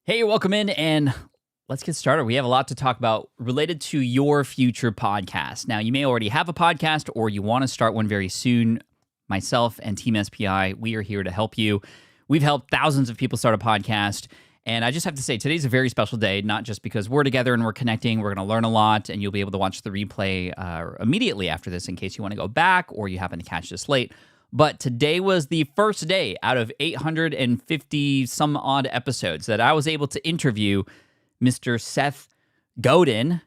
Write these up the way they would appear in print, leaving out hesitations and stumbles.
Hey, welcome in and let's get started. We have a lot to talk about related to your future podcast. Now, you may already have a podcast or you want to start one very soon. Myself and Team SPI, we are here to help you. We've helped thousands of people start a podcast. And I just have to say, today's a very special day, not just because we're together and we're connecting. We're going to learn a lot, and you'll be able to watch the replay immediately after this in case you want to go back or you happen to catch this late. But today was the first day out of 850 some odd episodes that I was able to interview Mr. Seth Godin,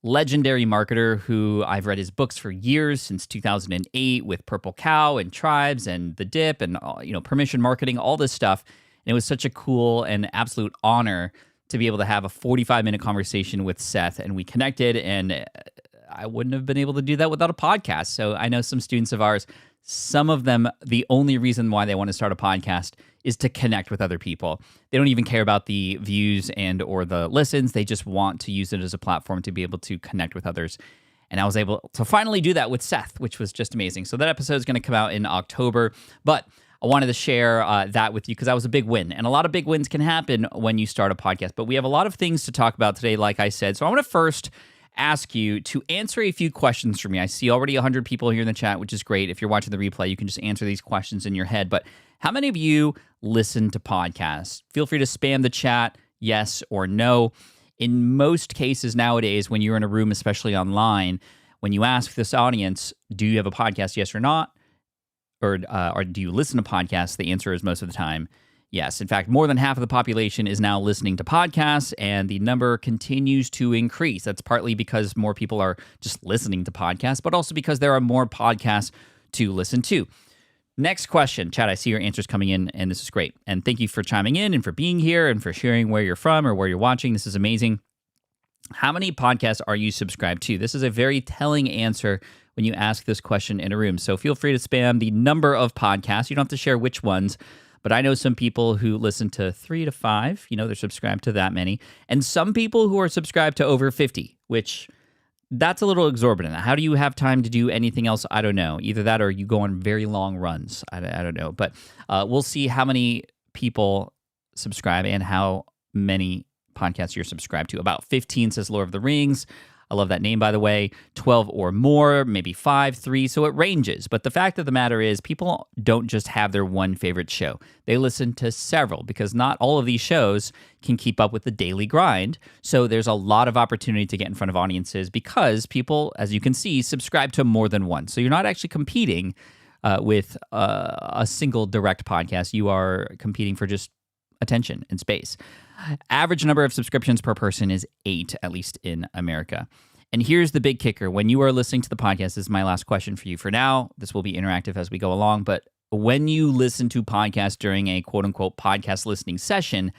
legendary marketer who I've read his books for years, since 2008 with Purple Cow and Tribes and The Dip and permission marketing, all this stuff. And it was such a cool and absolute honor to be able to have a 45-minute conversation with Seth, and we connected, and I wouldn't have been able to do that without a podcast. So I know some students of ours, some of them, the only reason why they want to start a podcast is to connect with other people. They don't even care about the views and or the listens. They just want to use it as a platform to be able to connect with others. And I was able to finally do that with Seth, which was just amazing. So that episode is going to come out in October. But I wanted to share that with you because that was a big win. And a lot of big wins can happen when you start a podcast. But we have a lot of things to talk about today, like I said. So I want to first ask you to answer a few questions for me. I see already 100 people here in the chat, which is great. If you're watching the replay, you can just answer these questions in your head. But how many of you listen to podcasts? Feel free to spam the chat, yes or no. In most cases nowadays, when you're in a room, especially online, when you ask this audience, do you have a podcast, yes or not? Or do you listen to podcasts? The answer is most of the time yes. In fact, more than half of the population is now listening to podcasts, and the number continues to increase. That's partly because more people are just listening to podcasts, but also because there are more podcasts to listen to. Next question. Chad, I see your answers coming in, and this is great. And thank you for chiming in and for being here and for sharing where you're from or where you're watching. This is amazing. How many podcasts are you subscribed to? This is a very telling answer when you ask this question in a room. So feel free to spam the number of podcasts. You don't have to share which ones, but I know some people who listen to 3 to 5. They're subscribed to that many. And some people who are subscribed to over 50, which that's a little exorbitant. How do you have time to do anything else? I don't know. Either that or you go on very long runs. I don't know. But we'll see how many people subscribe and how many podcasts you're subscribed to. About 15 says Lord of the Rings. I love that name, by the way. 12 or more, maybe 5, 3. So it ranges. But the fact of the matter is people don't just have their one favorite show. They listen to several because not all of these shows can keep up with the daily grind. So there's a lot of opportunity to get in front of audiences because people, as you can see, subscribe to more than one. So you're not actually competing with a single direct podcast. You are competing for just attention and space. Average number of subscriptions per person is 8, at least in America. And here's the big kicker. When you are listening to the podcast, this is my last question for you for now. This will be interactive as we go along. But when you listen to podcasts during a quote-unquote podcast listening session,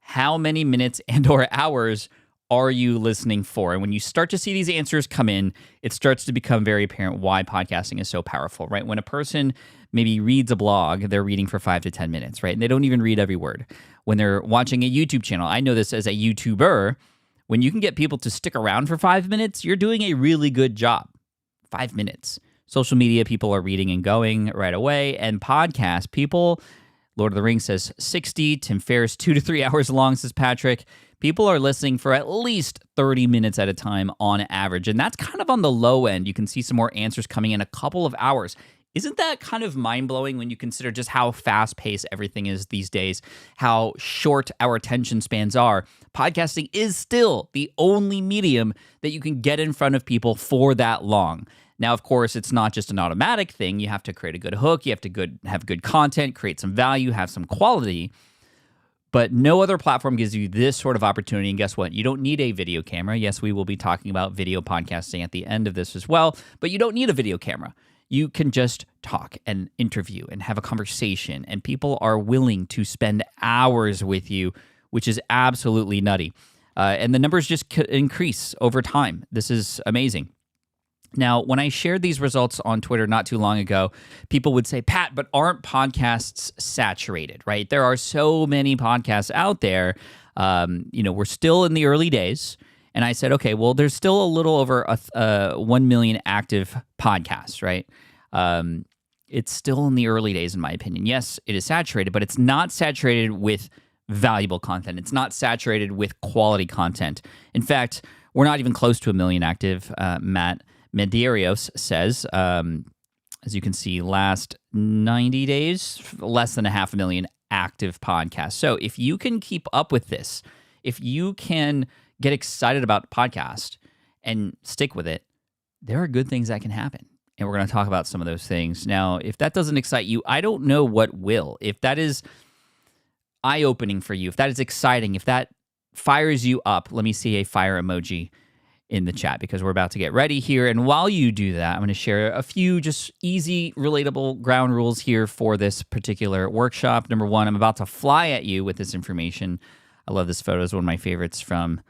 how many minutes and or hours are you listening for? And when you start to see these answers come in, it starts to become very apparent why podcasting is so powerful, right? When a person maybe reads a blog, they're reading for 5 to 10 minutes, right? And they don't even read every word. When they're watching a YouTube channel, I know this as a YouTuber, when you can get people to stick around for 5 minutes, you're doing a really good job. 5 minutes. Social media, people are reading and going right away. And podcasts, people, Lord of the Rings says 60. Tim Ferriss, 2 to 3 hours long, says Patrick. People are listening for at least 30 minutes at a time on average. And that's kind of on the low end. You can see some more answers coming in a couple of hours. Isn't that kind of mind-blowing when you consider just how fast-paced everything is these days, how short our attention spans are? Podcasting is still the only medium that you can get in front of people for that long. Now, of course, it's not just an automatic thing. You have to create a good hook. You have to have good content, create some value, have some quality. But no other platform gives you this sort of opportunity. And guess what? You don't need a video camera. Yes, we will be talking about video podcasting at the end of this as well. But you don't need a video camera. You can just talk and interview and have a conversation. And people are willing to spend hours with you, which is absolutely nutty. And the numbers just increase over time. This is amazing. Now, when I shared these results on Twitter not too long ago, people would say, Pat, but aren't podcasts saturated, right? There are so many podcasts out there. We're still in the early days. And I said, okay, well, there's still a little over 1 million active podcasts, right? It's still in the early days, in my opinion. Yes, it is saturated, but it's not saturated with valuable content. It's not saturated with quality content. In fact, we're not even close to 1 million active. Matt Medeiros says, as you can see, last 90 days, less than 500,000 active podcasts. So if you can keep up with this, if you can get excited about podcast and stick with it, there are good things that can happen. And we're going to talk about some of those things. Now, if that doesn't excite you, I don't know what will. If that is eye-opening for you, if that is exciting, if that fires you up, let me see a fire emoji in the chat because we're about to get ready here. And while you do that, I'm going to share a few just easy, relatable ground rules here for this particular workshop. Number one, I'm about to fly at you with this information. I love this photo. It's one of my favorites from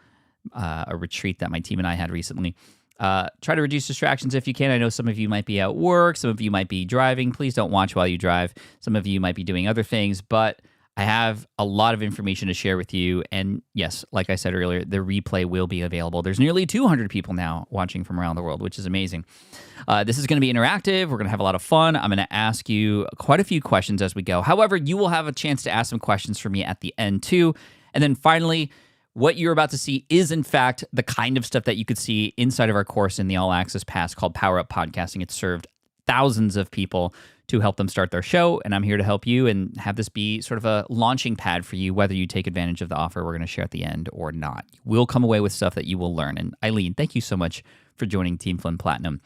a retreat that my team and I had recently. Try to reduce distractions if you can. I know some of you might be at work. Some of you might be driving. Please don't watch while you drive. Some of you might be doing other things, but I have a lot of information to share with you. And yes, like I said earlier, the replay will be available. There's nearly 200 people now watching from around the world, which is amazing. This is going to be interactive. We're going to have a lot of fun. I'm going to ask you quite a few questions as we go. However, you will have a chance to ask some questions for me at the end too. And then finally, what you're about to see is, in fact, the kind of stuff that you could see inside of our course in the All Access Pass called Power Up Podcasting. It's served thousands of people to help them start their show, and I'm here to help you and have this be sort of a launching pad for you, whether you take advantage of the offer we're going to share at the end or not. You will come away with stuff that you will learn. And Eileen, thank you so much for joining Team Flynn Platinum.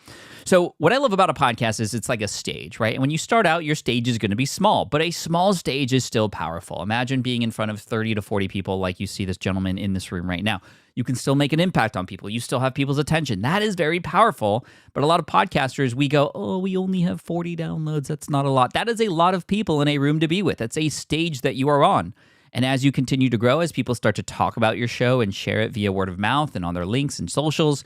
So what I love about a podcast is it's like a stage, right? And when you start out, your stage is going to be small, but a small stage is still powerful. Imagine being in front of 30 to 40 people like you see this gentleman in this room right now. You can still make an impact on people. You still have people's attention. That is very powerful. But a lot of podcasters, we go, oh, we only have 40 downloads. That's not a lot. That is a lot of people in a room to be with. That's a stage that you are on. And as you continue to grow, as people start to talk about your show and share it via word of mouth and on their links and socials,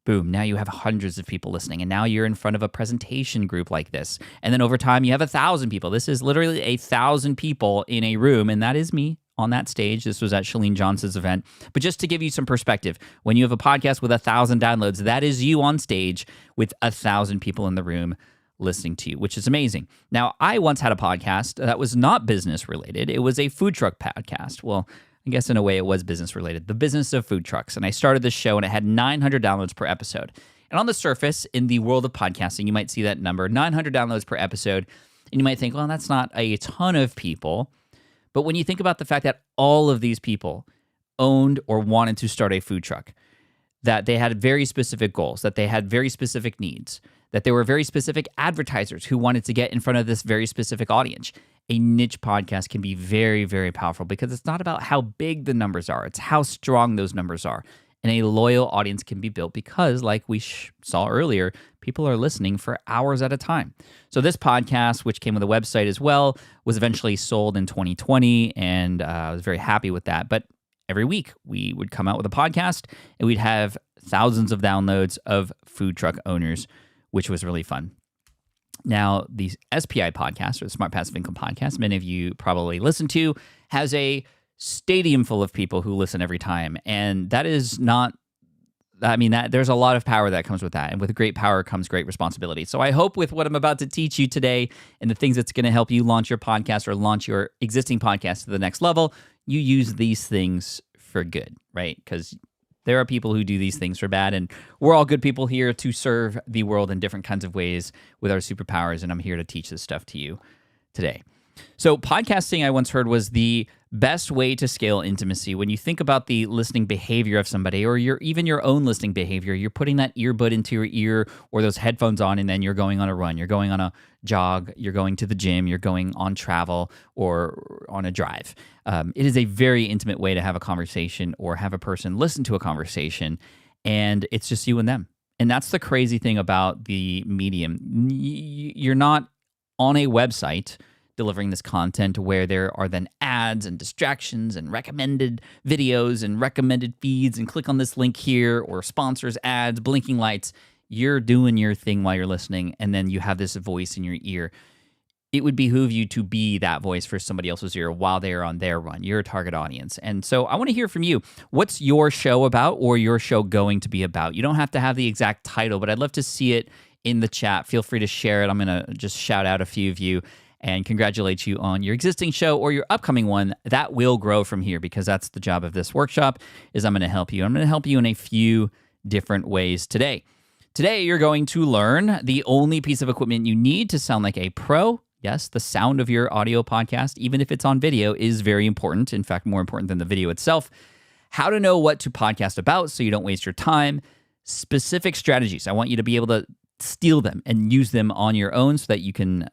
boom, now you have hundreds of people listening. And now you're in front of a presentation group like this. And then over time, you have 1,000 people. This is literally 1,000 people in a room. And that is me on that stage. This was at Chalene Johnson's event. But just to give you some perspective, when you have a podcast with 1,000 downloads, that is you on stage with 1,000 people in the room listening to you, which is amazing. Now, I once had a podcast that was not business related. It was a food truck podcast. Well, I guess in a way it was business related, the business of food trucks. And I started this show and it had 900 downloads per episode. And on the surface, in the world of podcasting, you might see that number, 900 downloads per episode. And you might think, well, that's not a ton of people. But when you think about the fact that all of these people owned or wanted to start a food truck, that they had very specific goals, that they had very specific needs, that there were very specific advertisers who wanted to get in front of this very specific audience, a niche podcast can be very, very powerful because it's not about how big the numbers are, it's how strong those numbers are. And a loyal audience can be built because, like we saw earlier, people are listening for hours at a time. So this podcast, which came with a website as well, was eventually sold in 2020, and I was very happy with that. But every week, we would come out with a podcast, and we'd have thousands of downloads of food truck owners, which was really fun. Now, the SPI podcast, or the Smart Passive Income podcast, many of you probably listen to, has a stadium full of people who listen every time. And that is not, that there's a lot of power that comes with that. And with great power comes great responsibility. So I hope with what I'm about to teach you today and the things that's going to help you launch your podcast or launch your existing podcast to the next level, you use these things for good, right? Because there are people who do these things for bad, and we're all good people here to serve the world in different kinds of ways with our superpowers, and I'm here to teach this stuff to you today. So podcasting, I once heard, was the best way to scale intimacy. When you think about the listening behavior of somebody, or even your own listening behavior, you're putting that earbud into your ear or those headphones on, and then you're going on a run, you're going on a jog, you're going to the gym, you're going on travel or on a drive. It is a very intimate way to have a conversation or have a person listen to a conversation, and it's just you and them. And that's the crazy thing about the medium. You're not on a website delivering this content where there are then ads and distractions and recommended videos and recommended feeds and click on this link here or sponsors, ads, blinking lights. You're doing your thing while you're listening, and then you have this voice in your ear. It would behoove you to be that voice for somebody else's ear while they are on their run, your target audience. And so I want to hear from you. What's your show about, or your show going to be about? You don't have to have the exact title, but I'd love to see it in the chat. Feel free to share it. I'm going to just shout out a few of you. and congratulate you on your existing show or your upcoming one. That will grow from here because that's the job of this workshop, is I'm going to help you. I'm going to help you in a few different ways today. Today, you're going to learn the only piece of equipment you need to sound like a pro. Yes, the sound of your audio podcast, even if it's on video, is very important. In fact, more important than the video itself. How to know what to podcast about so you don't waste your time. Specific strategies. I want you to be able to steal them and use them on your own so that you can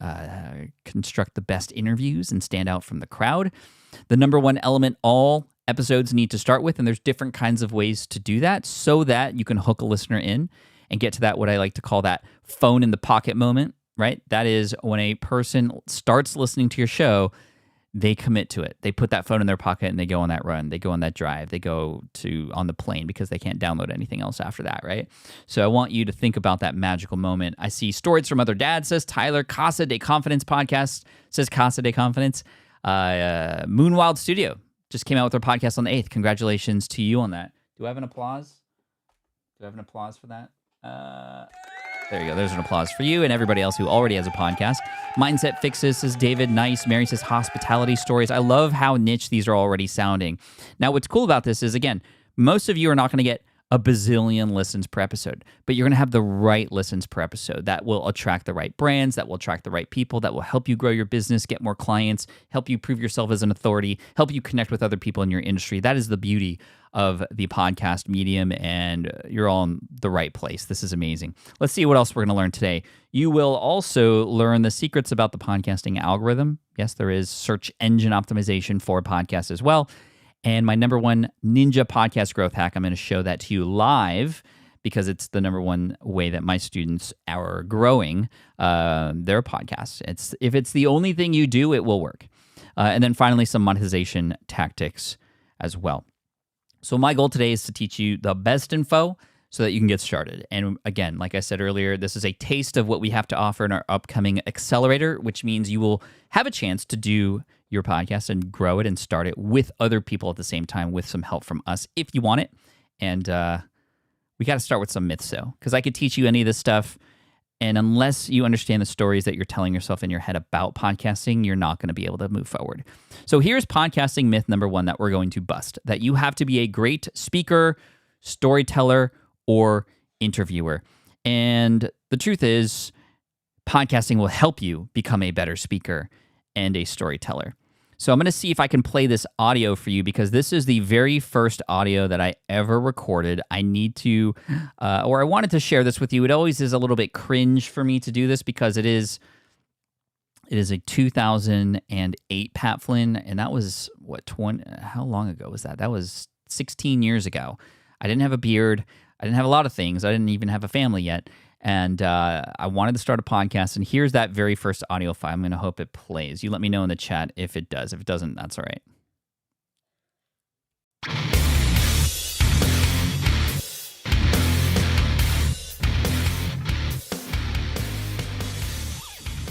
construct the best interviews and stand out from the crowd. The number one element all episodes need to start with, and there's different kinds of ways to do that so that you can hook a listener in and get to that, what I like to call that phone in the pocket moment, right? That is when a person starts listening to your show, they commit to it. They put that phone in their pocket and they go on that run. They go on that drive. They go on the plane because they can't download anything else after that, right? So I want you to think about that magical moment. I see stories from other dads, says Tyler. Casa de Confidence podcast says Casa de Confidence. Moonwild Studio just came out with their podcast on the 8th. Congratulations to you on that. Do I have an applause? Do I have an applause for that? There you go. There's an applause for you and everybody else who already has a podcast. Mindset Fixes says David. Nice. Mary says Hospitality Stories. I love how niche these are already sounding. Now, what's cool about this is, again, most of you are not going to get a bazillion listens per episode, but you're going to have the right listens per episode that will attract the right brands, that will attract the right people, that will help you grow your business, get more clients, help you prove yourself as an authority, help you connect with other people in your industry. That is the beauty of the podcast medium, and you're all in the right place. This is amazing. Let's see what else we're going to learn today. You will also learn the secrets about the podcasting algorithm. Yes, there is search engine optimization for podcasts as well. And my number one ninja podcast growth hack, I'm going to show that to you live because it's the number one way that my students are growing their podcasts. If it's the only thing you do, it will work. And then finally, some monetization tactics as well. So my goal today is to teach you the best info so that you can get started. And again, like I said earlier, this is a taste of what we have to offer in our upcoming accelerator, which means you will have a chance to do your podcast and grow it and start it with other people at the same time with some help from us if you want it. And we got to start with some myths, though, because I could teach you any of this stuff, and unless you understand the stories that you're telling yourself in your head about podcasting, you're not going to be able to move forward. So here's podcasting myth number one that we're going to bust, that you have to be a great speaker, storyteller, or interviewer. And the truth is, podcasting will help you become a better speaker and a storyteller. So I'm going to see if I can play this audio for you because this is the very first audio that I ever recorded. I need to, or I wanted to share this with you. It always is a little bit cringe for me to do this because it is a 2008 Pat Flynn, and that was, how long ago was that? That was 16 years ago. I didn't have a beard. I didn't have a lot of things. I didn't even have a family yet. And I wanted to start a podcast, and here's that very first audio file. I'm going to hope it plays. You let me know in the chat if it does. If it doesn't, that's all right.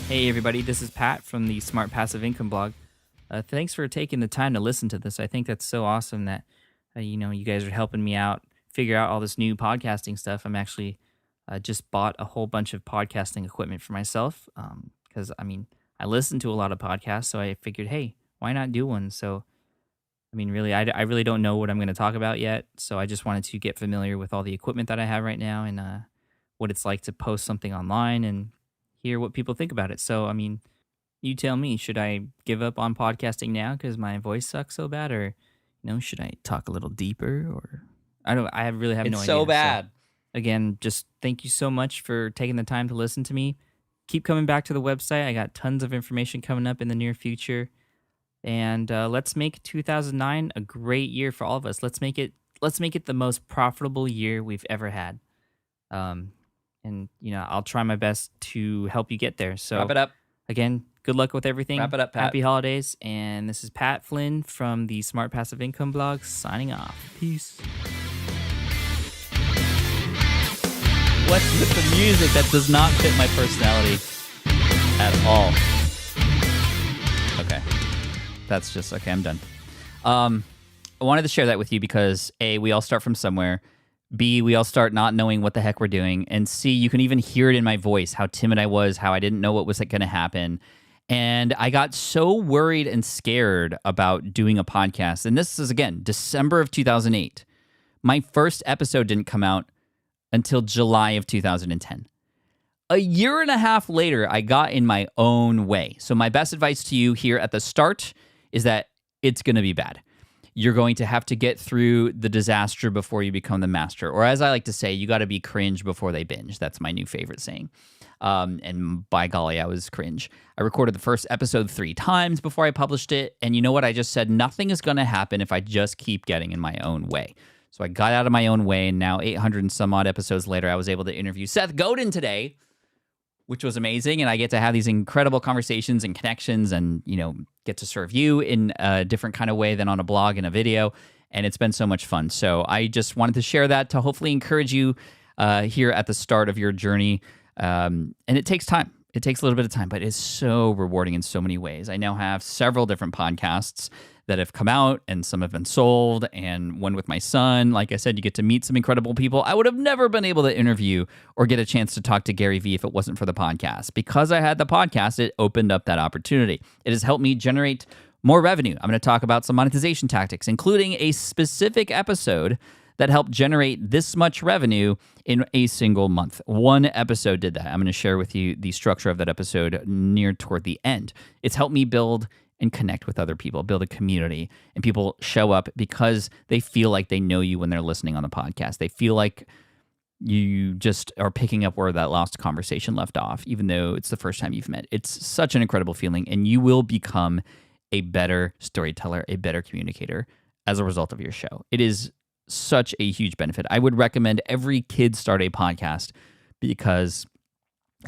Hey, everybody. This is Pat from the Smart Passive Income blog. Thanks for taking the time to listen to this. I think that's so awesome that, you guys are helping me out, figure out all this new podcasting stuff. I'm actually... just bought a whole bunch of podcasting equipment for myself because, I listen to a lot of podcasts, so I figured, hey, why not do one? So, really, I really don't know what I'm going to talk about yet, so I just wanted to get familiar with all the equipment that I have right now and what it's like to post something online and hear what people think about it. So, you tell me, should I give up on podcasting now because my voice sucks so bad, or, should I talk a little deeper, or I really have no idea. It's so bad. So, again, just thank you so much for taking the time to listen to me. Keep coming back to the website. I got tons of information coming up in the near future. And let's make 2009 a great year for all of us. Let's make it the most profitable year we've ever had. And I'll try my best to help you get there. So wrap it up. Again, good luck with everything. Wrap it up, Pat. Happy holidays. And this is Pat Flynn from the Smart Passive Income blog signing off. Peace. What's with the music that does not fit my personality at all? Okay. That's just, okay, I'm done. I wanted to share that with you because A, we all start from somewhere. B, we all start not knowing what the heck we're doing. And C, you can even hear it in my voice, how timid I was, how I didn't know what was going to happen. And I got so worried and scared about doing a podcast. And this is, again, December of 2008. My first episode didn't come out until July of 2010. A year and a half later, I got in my own way. So my best advice to you here at the start is that it's going to be bad. You're going to have to get through the disaster before you become the master. Or as I like to say, you got to be cringe before they binge. That's my new favorite saying. And by golly, I was cringe. I recorded the first episode 3 times before I published it. And you know what? I just said nothing is going to happen if I just keep getting in my own way. So I got out of my own way. And now 800 and some odd episodes later, I was able to interview Seth Godin today, which was amazing. And I get to have these incredible conversations and connections and, get to serve you in a different kind of way than on a blog and a video. And it's been so much fun. So I just wanted to share that to hopefully encourage you here at the start of your journey. And it takes time. It takes a little bit of time, but it's so rewarding in so many ways. I now have several different podcasts that have come out, and some have been sold, and one with my son. Like I said, you get to meet some incredible people. I would have never been able to interview or get a chance to talk to Gary Vee if it wasn't for the podcast. Because I had the podcast, it opened up that opportunity. It has helped me generate more revenue. I'm going to talk about some monetization tactics, including a specific episode that helped generate this much revenue in a single month. One episode did that. I'm going to share with you the structure of that episode near toward the end. It's helped me build and connect with other people, build a community, and people show up because they feel like they know you when they're listening on the podcast. They feel like you just are picking up where that last conversation left off, even though it's the first time you've met. It's such an incredible feeling, and you will become a better storyteller, a better communicator as a result of your show. It is such a huge benefit. I would recommend every kid start a podcast because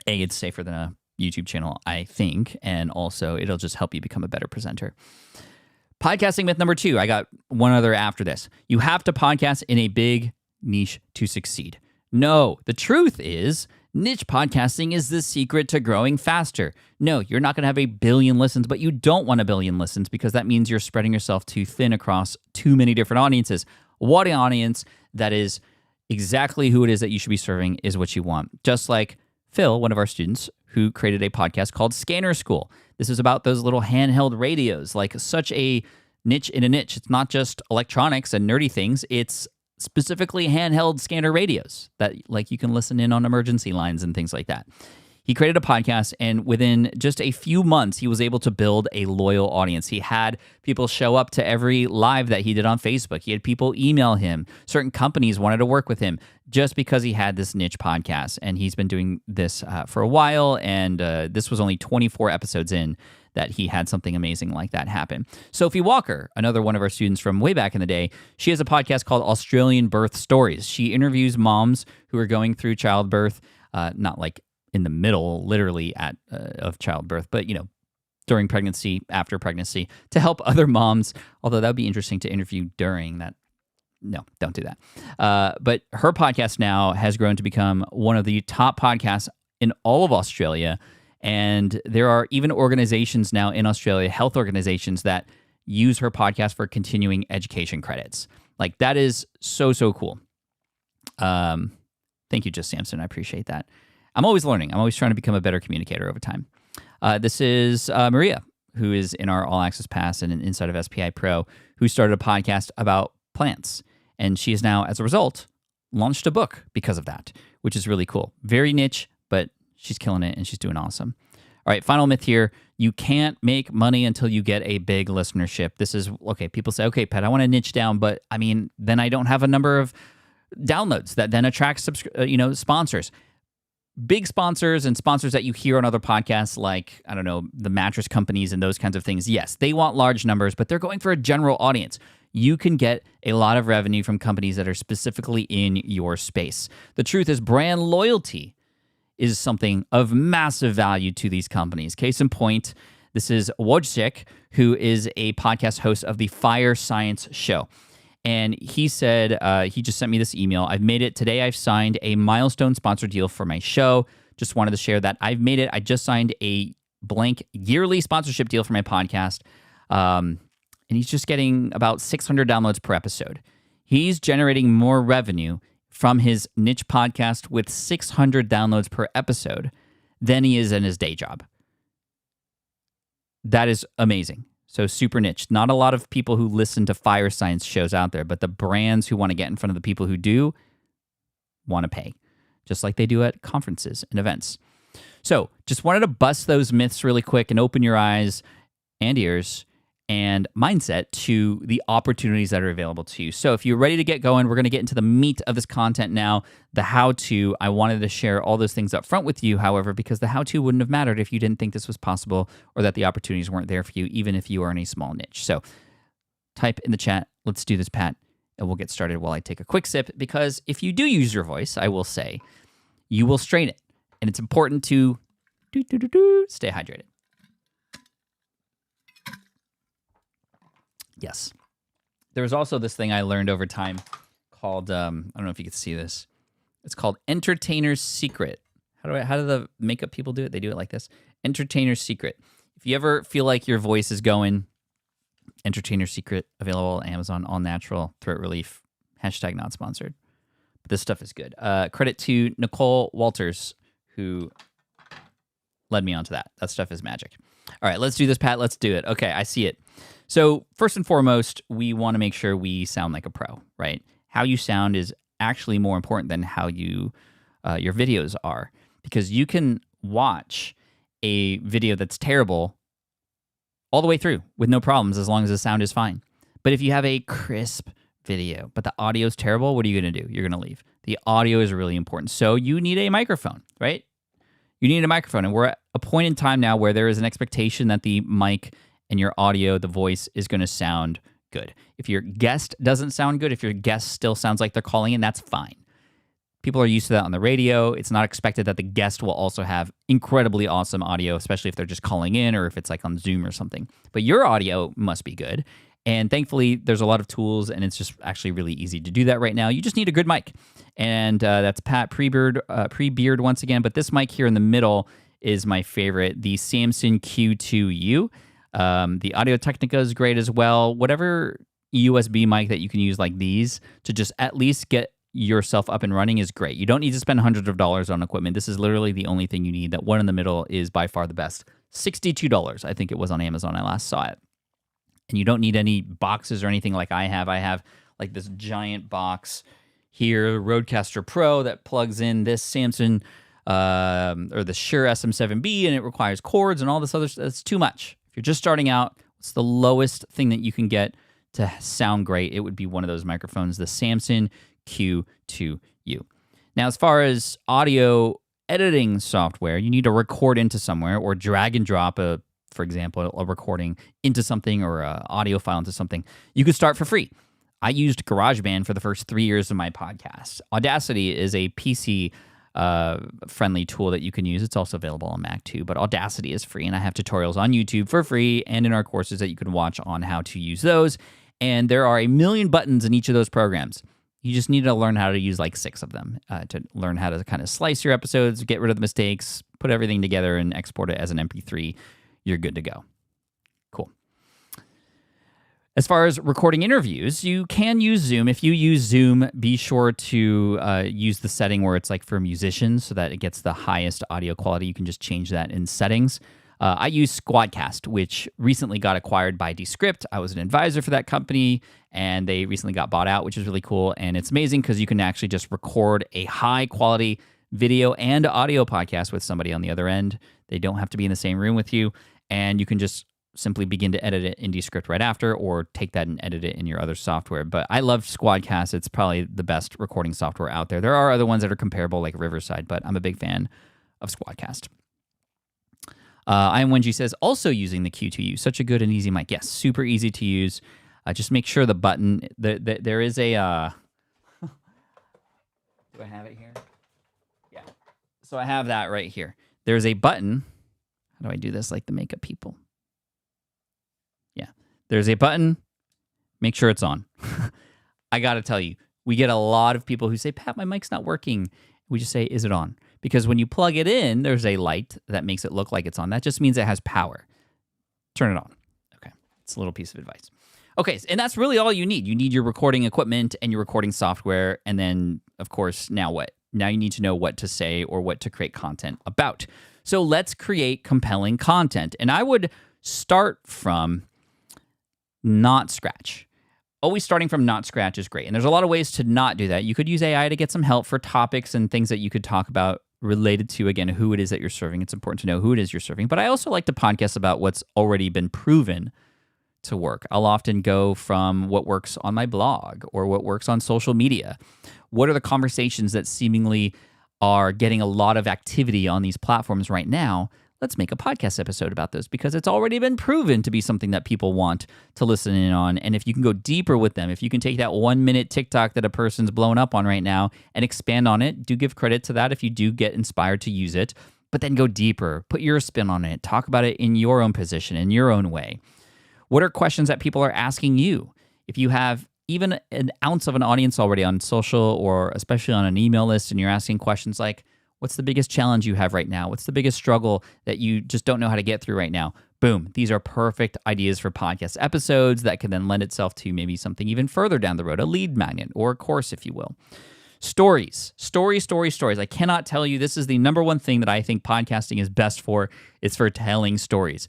A, it's safer than a YouTube channel, I think, and also it'll just help you become a better presenter. Podcasting myth number 2. I got one other after this. You have to podcast in a big niche to succeed. No, the truth is niche podcasting is the secret to growing faster. No, you're not going to have 1 billion listens, but you don't want 1 billion listens because that means you're spreading yourself too thin across too many different audiences. What an audience that is exactly who it is that you should be serving is what you want. Just like Phil, one of our students, who created a podcast called Scanner School. This is about those little handheld radios, like such a niche in a niche. It's not just electronics and nerdy things. It's specifically handheld scanner radios that like you can listen in on emergency lines and things like that. He created a podcast, and within just a few months, he was able to build a loyal audience. He had people show up to every live that he did on Facebook. He had people email him. Certain companies wanted to work with him just because he had this niche podcast, and he's been doing this for a while, and this was only 24 episodes in that he had something amazing like that happen. Sophie Walker, another one of our students from way back in the day, she has a podcast called Australian Birth Stories. She interviews moms who are going through childbirth, not like in the middle, literally of childbirth, but during pregnancy, after pregnancy, to help other moms. Although that would be interesting to interview during that. No, don't do that. But her podcast now has grown to become one of the top podcasts in all of Australia, and there are even organizations now in Australia, health organizations that use her podcast for continuing education credits. Like that is so cool. Thank you, Just Samson. I appreciate that. I'm always learning. I'm always trying to become a better communicator over time. This is Maria, who is in our All Access Pass and inside of SPI Pro, who started a podcast about plants. And she has now, as a result, launched a book because of that, which is really cool. Very niche, but she's killing it and she's doing awesome. All right, final myth here. You can't make money until you get a big listenership. This is, okay, people say, okay, Pat, I want to niche down, but I mean, then I don't have a number of downloads that then attracts sponsors. Big sponsors and sponsors that you hear on other podcasts like, I don't know, the mattress companies and those kinds of things. Yes, they want large numbers, but they're going for a general audience. You can get a lot of revenue from companies that are specifically in your space. The truth is brand loyalty is something of massive value to these companies. Case in point, this is Wojciech, who is a podcast host of the Fire Science Show. And he said, he just sent me this email. I've made it. Today I've signed a milestone sponsor deal for my show. Just wanted to share that I've made it. I just signed a blank yearly sponsorship deal for my podcast. And he's just getting about 600 downloads per episode. He's generating more revenue from his niche podcast with 600 downloads per episode than he is in his day job. that is amazing. So super niche. Not a lot of people who listen to fire science shows out there, but the brands who want to get in front of the people who do want to pay, just like they do at conferences and events. So just wanted to bust those myths really quick and open your eyes and ears and mindset to the opportunities that are available to you. So if you're ready to get going, we're going to get into the meat of this content now, the how-to. I wanted to share all those things up front with you, however, because the how-to wouldn't have mattered if you didn't think this was possible or that the opportunities weren't there for you, even if you are in a small niche. So type in the chat, let's do this, Pat, and we'll get started while I take a quick sip, because if you do use your voice, I will say, you will strain it. And it's important to stay hydrated. Yes. There was also this thing I learned over time called, I don't know if you can see this. It's called Entertainer's Secret. How do the makeup people do it? They do it like this. Entertainer's Secret. If you ever feel like your voice is going, Entertainer's Secret, available on Amazon, all natural, throat relief, hashtag not sponsored. But this stuff is good. Credit to Nicole Walters, who led me onto that. That stuff is magic. All right, let's do this, Pat. Let's do it. Okay, I see it. So first and foremost, we want to make sure we sound like a pro, right? How you sound is actually more important than how your videos are, because you can watch a video that's terrible all the way through with no problems as long as the sound is fine. But if you have a crisp video, but the audio is terrible, what are you going to do? You're going to leave. The audio is really important. So you need a microphone, right? You need a microphone. And we're at a point in time now where there is an expectation that the mic and your audio, the voice, is going to sound good. If your guest doesn't sound good, if your guest still sounds like they're calling in, that's fine. People are used to that on the radio. It's not expected that the guest will also have incredibly awesome audio, especially if they're just calling in or if it's like on Zoom or something. But your audio must be good. And thankfully, there's a lot of tools, and it's just actually really easy to do that right now. You just need a good mic. And that's Pat Pre-Beard once again. But this mic here in the middle is my favorite, the Samson Q2U. The Audio-Technica is great as well. Whatever USB mic that you can use like these to just at least get yourself up and running is great. You don't need to spend hundreds of dollars on equipment. This is literally the only thing you need. That one in the middle is by far the best. $62, I think it was on Amazon. I last saw it. And you don't need any boxes or anything like I have. I have like this giant box here, Rodecaster Pro, that plugs in this Samson or the Shure SM7B, and it requires cords and all this other stuff. It's too much. If you're just starting out, what's the lowest thing that you can get to sound great? It would be one of those microphones, the Samson Q2U. Now, as far as audio editing software, you need to record into somewhere or drag and drop for example, a recording into something or an audio file into something. You could start for free. I used GarageBand for the first 3 years of my podcast. Audacity is a PC friendly tool that you can use. It's also available on Mac too, but Audacity is free, and I have tutorials on YouTube for free and in our courses that you can watch on how to use those. And there are a million buttons in each of those programs. You just need to learn how to use like 6 of them to learn how to kind of slice your episodes, get rid of the mistakes, put everything together, and export it as an MP3. You're good to go. Cool. As far as recording interviews, you can use Zoom. If you use Zoom, be sure to use the setting where it's like for musicians so that it gets the highest audio quality. You can just change that in settings. I use Squadcast, which recently got acquired by Descript. I was an advisor for that company, and they recently got bought out, which is really cool. And it's amazing because you can actually just record a high-quality video and audio podcast with somebody on the other end. They don't have to be in the same room with you, and you can just simply begin to edit it in Descript right after, or take that and edit it in your other software. But I love Squadcast. It's probably the best recording software out there. There are other ones that are comparable, like Riverside, but I'm a big fan of Squadcast. I Am Wenji says, also using the Q2U. Such a good and easy mic. Yes, super easy to use. Just make sure the button, there is a... do I have it here? Yeah. So I have that right here. There's a button. How do I do this like the makeup people? Yeah. There's a button. Make sure it's on. I got to tell you, we get a lot of people who say, Pat, my mic's not working. We just say, is it on? Because when you plug it in, there's a light that makes it look like it's on. That just means it has power. Turn it on. Okay. It's a little piece of advice. Okay, and that's really all you need. You need your recording equipment and your recording software. And then, of course, now what? Now you need to know what to say or what to create content about. So let's create compelling content. And I would start from not scratch. Always starting from not scratch is great. And there's a lot of ways to not do that. You could use AI to get some help for topics and things that you could talk about related to, again, who it is that you're serving. It's important to know who it is you're serving. But I also like to podcast about what's already been proven to work. I'll often go from what works on my blog or what works on social media. What are the conversations that seemingly are getting a lot of activity on these platforms right now? Let's make a podcast episode about those because it's already been proven to be something that people want to listen in on. And if you can go deeper with them, if you can take that 1 minute TikTok that a person's blown up on right now and expand on it, do give credit to that if you do get inspired to use it, but then go deeper, put your spin on it, talk about it in your own position, in your own way. What are questions that people are asking you? If you have even an ounce of an audience already on social or especially on an email list and you're asking questions like, what's the biggest challenge you have right now? What's the biggest struggle that you just don't know how to get through right now? Boom. These are perfect ideas for podcast episodes that can then lend itself to maybe something even further down the road, a lead magnet or a course, if you will. Stories. I cannot tell you, this is the number one thing that I think podcasting is best for. It's for telling stories.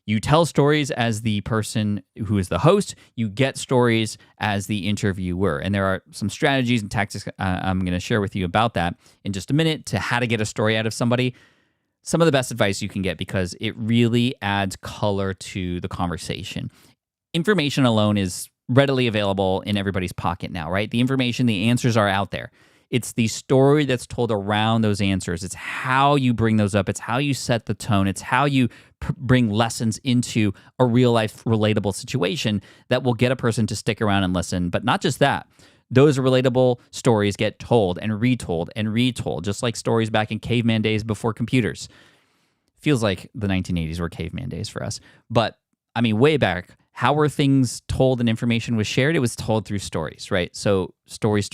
You tell stories as the person who is the host. You get stories as the interviewer. And there are some strategies and tactics I'm going to share with you about that in just a minute to how to get a story out of somebody. Some of the best advice you can get because it really adds color to the conversation. Information alone is readily available in everybody's pocket now, right? The information, the answers are out there. It's the story that's told around those answers. It's how you bring those up. It's how you set the tone. It's how you bring lessons into a real-life relatable situation that will get a person to stick around and listen. But not just that. Those relatable stories get told and retold, just like stories back in caveman days before computers. Feels like the 1980s were caveman days for us. But, I mean, way back, how were things told and information was shared? It was told through stories, right? So stories.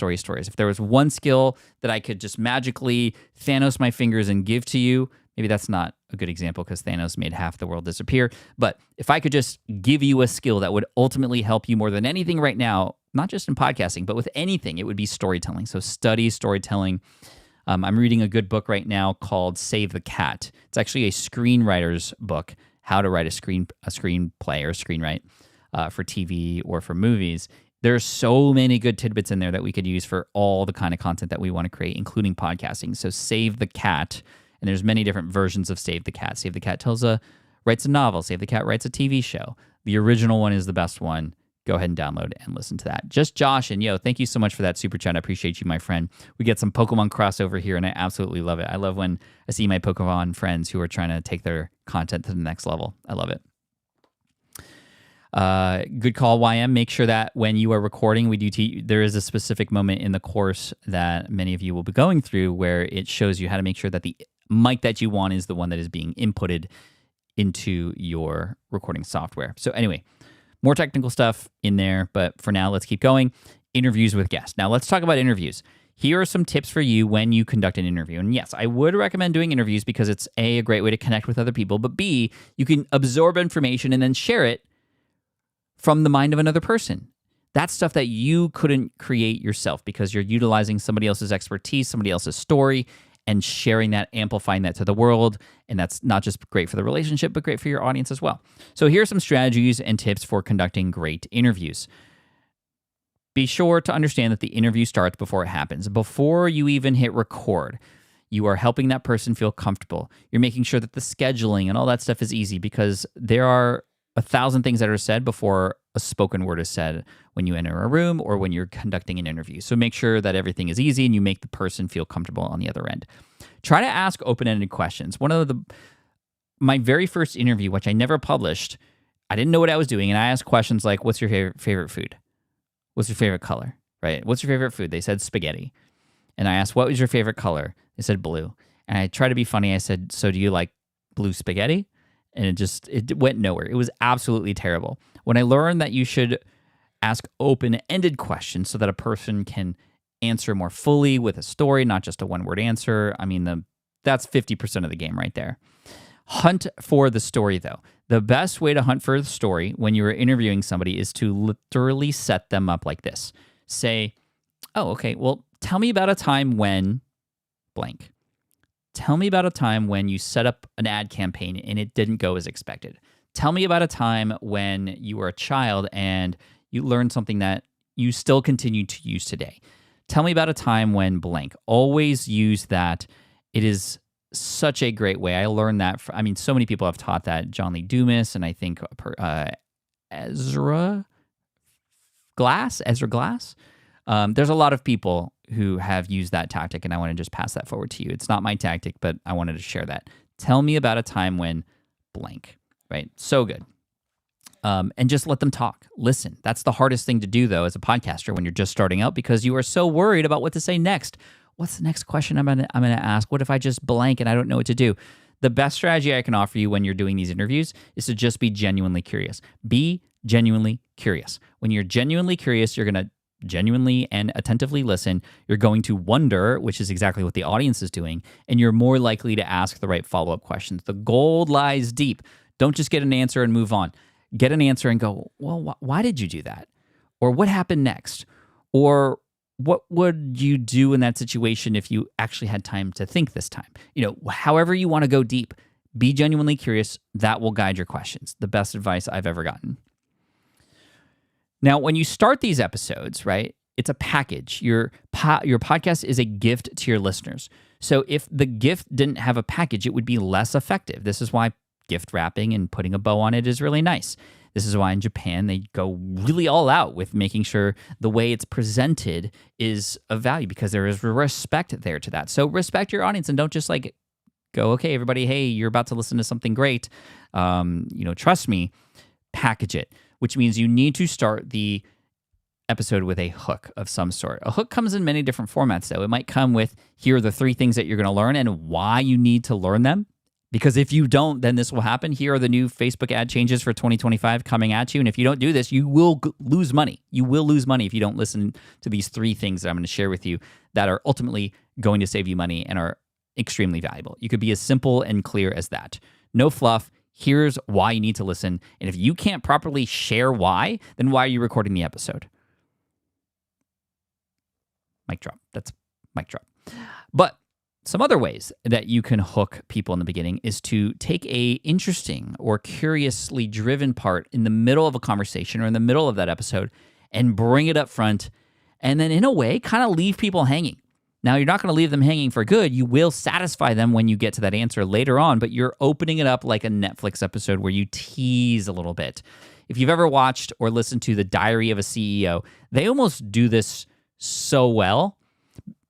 If there was one skill that I could just magically Thanos my fingers and give to you, maybe that's not a good example because Thanos made half the world disappear. But if I could just give you a skill that would ultimately help you more than anything right now, not just in podcasting, but with anything, it would be storytelling. So study storytelling. I'm reading a good book right now called Save the Cat. It's actually a screenwriter's book, how to write a screenplay or screenwrite for TV or for movies. There's so many good tidbits in there that we could use for all the kind of content that we want to create, including podcasting. So Save the Cat, and there's many different versions of Save the Cat. Save the Cat writes a novel. Save the Cat writes a TV show. The original one is the best one. Go ahead and download and listen to that. Just Josh, and thank you so much for that super chat. I appreciate you, my friend. We get some Pokemon crossover here, and I absolutely love it. I love when I see my Pokemon friends who are trying to take their content to the next level. I love it. Good call, YM. Make sure that when you are recording, there is a specific moment in the course that many of you will be going through where it shows you how to make sure that the mic that you want is the one that is being inputted into your recording software. So anyway, more technical stuff in there, but for now, let's keep going. Interviews with guests. Now, let's talk about interviews. Here are some tips for you when you conduct an interview. And yes, I would recommend doing interviews because it's A, great way to connect with other people, but B, you can absorb information and then share it from the mind of another person. That's stuff that you couldn't create yourself because you're utilizing somebody else's expertise, somebody else's story, and sharing that, amplifying that to the world. And that's not just great for the relationship, but great for your audience as well. So here are some strategies and tips for conducting great interviews. Be sure to understand that the interview starts before it happens. Before you even hit record, you are helping that person feel comfortable. You're making sure that the scheduling and all that stuff is easy because there are 1,000 things that are said before a spoken word is said when you enter a room or when you're conducting an interview. So make sure that everything is easy and you make the person feel comfortable on the other end. Try to ask open-ended questions. My very first interview, which I never published, I didn't know what I was doing, and I asked questions like, what's your favorite food? What's your favorite color? Right? What's your favorite food? They said spaghetti. And I asked, what was your favorite color? They said blue. And I tried to be funny. I said, so do you like blue spaghetti? And it went nowhere. It was absolutely terrible. When I learned that you should ask open-ended questions so that a person can answer more fully with a story, not just a one-word answer, that's 50% of the game right there. Hunt for the story, though. The best way to hunt for the story when you are interviewing somebody is to literally set them up like this. Say, oh, okay, well, tell me about a time when blank. Tell me about a time when you set up an ad campaign and it didn't go as expected. Tell me about a time when you were a child and you learned something that you still continue to use today. Tell me about a time when blank. Always use that. It is such a great way. I learned that. So many people have taught that. John Lee Dumas, and I think Ezra Glass. There's a lot of people who have used that tactic, and I want to just pass that forward to you. It's not my tactic, but I wanted to share that. Tell me about a time when blank, right? So good. And just let them talk. Listen. That's the hardest thing to do, though, as a podcaster when you're just starting out, because you are so worried about what to say next. What's the next question I'm gonna ask? What if I just blank and I don't know what to do? The best strategy I can offer you when you're doing these interviews is to just be genuinely curious. Be genuinely curious. When you're genuinely curious, you're going to genuinely and attentively listen. You're going to wonder, which is exactly what the audience is doing, and you're more likely to ask the right follow-up questions. The gold lies deep. Don't just get an answer and move on. Get an answer and go, well, why did you do that? Or what happened next? Or what would you do in that situation if you actually had time to think this time? However you want to go deep, be genuinely curious. That will guide your questions. The best advice I've ever gotten. Now, when you start these episodes, right, it's a package. Your podcast is a gift to your listeners. So if the gift didn't have a package, it would be less effective. This is why gift wrapping and putting a bow on it is really nice. This is why in Japan they go really all out with making sure the way it's presented is of value, because there is respect there to that. So respect your audience and don't just go, okay, everybody, hey, you're about to listen to something great. Trust me, package it, which means you need to start the episode with a hook of some sort. A hook comes in many different formats, though. It might come with, here are the 3 things that you're going to learn and why you need to learn them. Because if you don't, then this will happen. Here are the new Facebook ad changes for 2025 coming at you. And if you don't do this, you will lose money. You will lose money if you don't listen to these 3 things that I'm going to share with you that are ultimately going to save you money and are extremely valuable. You could be as simple and clear as that. No fluff. Here's why you need to listen. And if you can't properly share why, then why are you recording the episode? Mic drop. That's mic drop. But some other ways that you can hook people in the beginning is to take a interesting or curiously driven part in the middle of a conversation or in the middle of that episode and bring it up front, and then in a way kind of leave people hanging. Now, you're not going to leave them hanging for good. You will satisfy them when you get to that answer later on, but you're opening it up like a Netflix episode where you tease a little bit. If you've ever watched or listened to The Diary of a CEO, they almost do this so well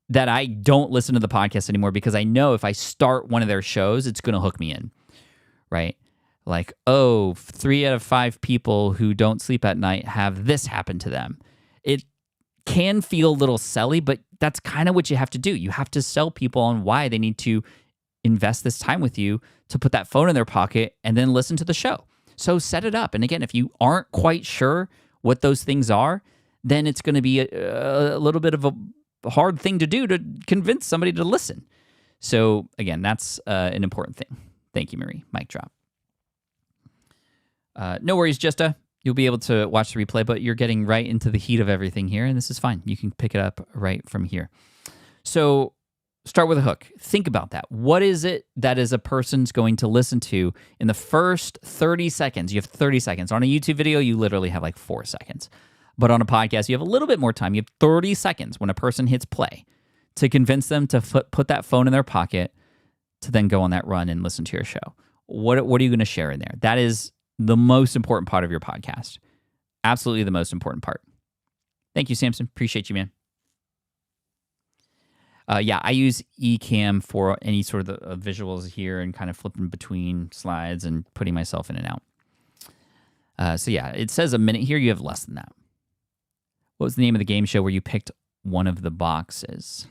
that I don't listen to the podcast anymore, because I know if I start one of their shows, it's going to hook me in, right? 3 out of 5 people who don't sleep at night have this happen to them. It can feel a little selly, but that's kind of what you have to do. You have to sell people on why they need to invest this time with you to put that phone in their pocket and then listen to the show. So set it up. And again, if you aren't quite sure what those things are, then it's going to be a little bit of a hard thing to do to convince somebody to listen. So again, that's an important thing. Thank you, Marie. Mic drop. No worries, Jesta. You'll be able to watch the replay, but you're getting right into the heat of everything here, and this is fine. You can pick it up right from here. So start with a hook. Think about that. What is it that is a person's going to listen to in the first 30 seconds? You have 30 seconds. On a YouTube video, you literally have 4 seconds. But on a podcast, you have a little bit more time. You have 30 seconds when a person hits play to convince them to put that phone in their pocket to then go on that run and listen to your show. What are you going to share in there? That is the most important part of your podcast. Absolutely the most important part. Thank you, Samson. Appreciate you, man. I use Ecamm for any sort of visuals here and kind of flipping between slides and putting myself in and out. It says a minute here. You have less than that. What was the name of the game show where you picked one of the boxes?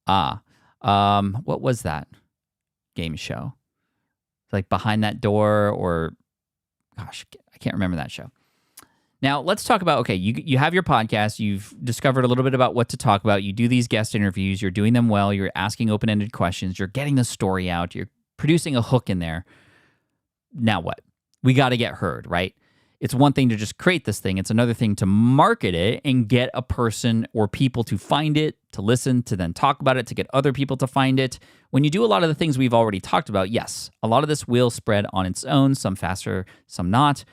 What was that game show? Behind that door, or gosh, I can't remember that show. Now, let's talk about, okay, you have your podcast. You've discovered a little bit about what to talk about. You do these guest interviews. You're doing them well. You're asking open-ended questions. You're getting the story out. You're producing a hook in there. Now what? We got to get heard, right? It's one thing to just create this thing. It's another thing to market it and get a person or people to find it, to listen, to then talk about it, to get other people to find it. When you do a lot of the things we've already talked about, yes, a lot of this will spread on its own, some faster, some not.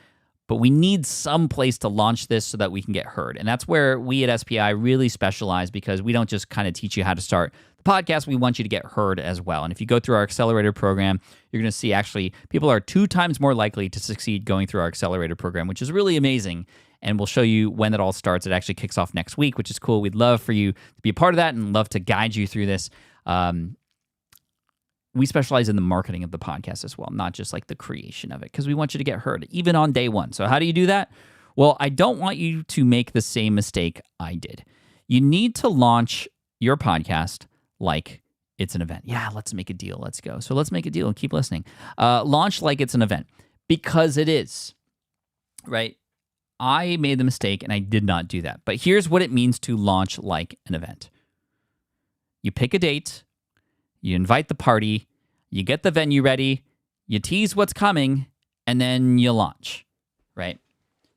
But we need some place to launch this so that we can get heard. And that's where we at SPI really specialize, because we don't just kind of teach you how to start the podcast. We want you to get heard as well. And if you go through our accelerator program, you're going to see actually people are 2 times more likely to succeed going through our accelerator program, which is really amazing. And we'll show you when that all starts. It actually kicks off next week, which is cool. We'd love for you to be a part of that and love to guide you through this. We specialize in the marketing of the podcast as well, not just like the creation of it, because we want you to get heard even on day one. So how do you do that? Well, I don't want you to make the same mistake I did. You need to launch your podcast like it's an event. Yeah, let's make a deal. Let's go. So let's make a deal and keep listening. Launch like it's an event, because it is, right? I made the mistake and I did not do that. But here's what it means to launch like an event. You pick a date. You invite the party, you get the venue ready, you tease what's coming, and then you launch, right?